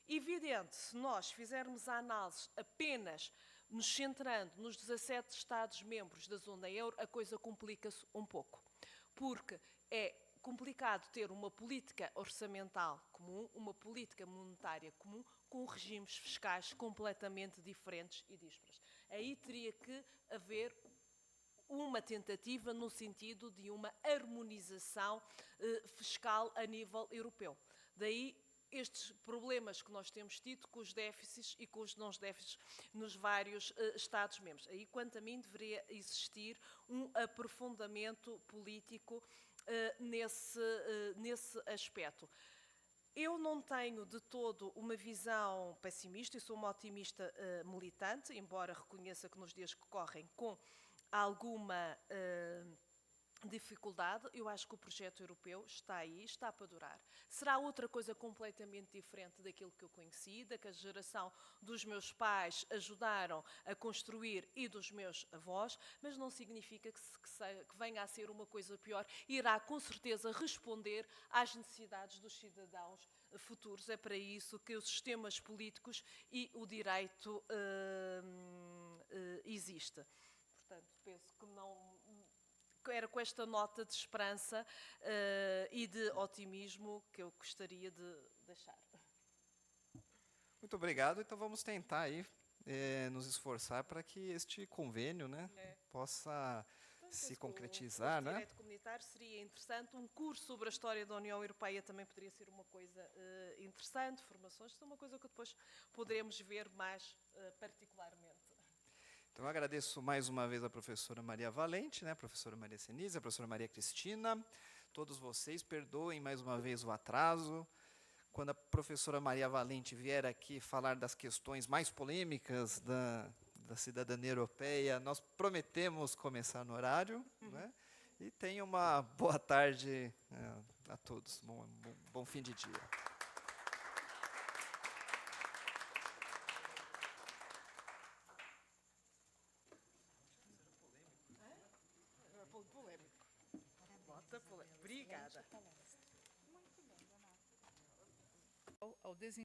Evidente, se nós fizermos a análise apenas nos centrando nos 17 Estados-membros da zona euro, a coisa complica-se um pouco. Porque é complicado ter uma política orçamental comum, uma política monetária comum, com regimes fiscais completamente diferentes e díspares. Aí teria que haver uma tentativa no sentido de uma harmonização fiscal a nível europeu. Daí estes problemas que nós temos tido com os déficits e com os não-déficits nos vários Estados-membros. Aí, quanto a mim, deveria existir um aprofundamento político nesse aspecto. Eu não tenho de todo uma visão pessimista, eu sou uma otimista militante, embora reconheça que nos dias que correm com alguma dificuldade, eu acho que o projeto europeu está aí, está para durar. Será outra coisa completamente diferente daquilo que eu conheci, da que a geração dos meus pais ajudaram a construir e dos meus avós, mas não significa que venha a ser uma coisa pior. Irá com certeza responder às necessidades dos cidadãos futuros. É para isso que os sistemas políticos e o direito existe. Portanto, penso que não... Era com esta nota de esperança e de otimismo que eu gostaria de deixar. Muito obrigado. Então vamos tentar aí nos esforçar para que este convênio, né, possa se concretizar, o né? direito comunitário seria interessante. Um curso sobre a história da União Europeia também poderia ser uma coisa interessante. Formações, é uma coisa que depois poderemos ver mais particularmente. Então, eu agradeço mais uma vez a professora Maria Valente, né, a professora Maria Senise, a professora Maria Cristina, todos vocês, perdoem mais uma vez o atraso. Quando a professora Maria Valente vier aqui falar das questões mais polêmicas da cidadania europeia, nós prometemos começar no horário, né? E tenham uma boa tarde a todos, bom fim de dia. Obrigada. Ao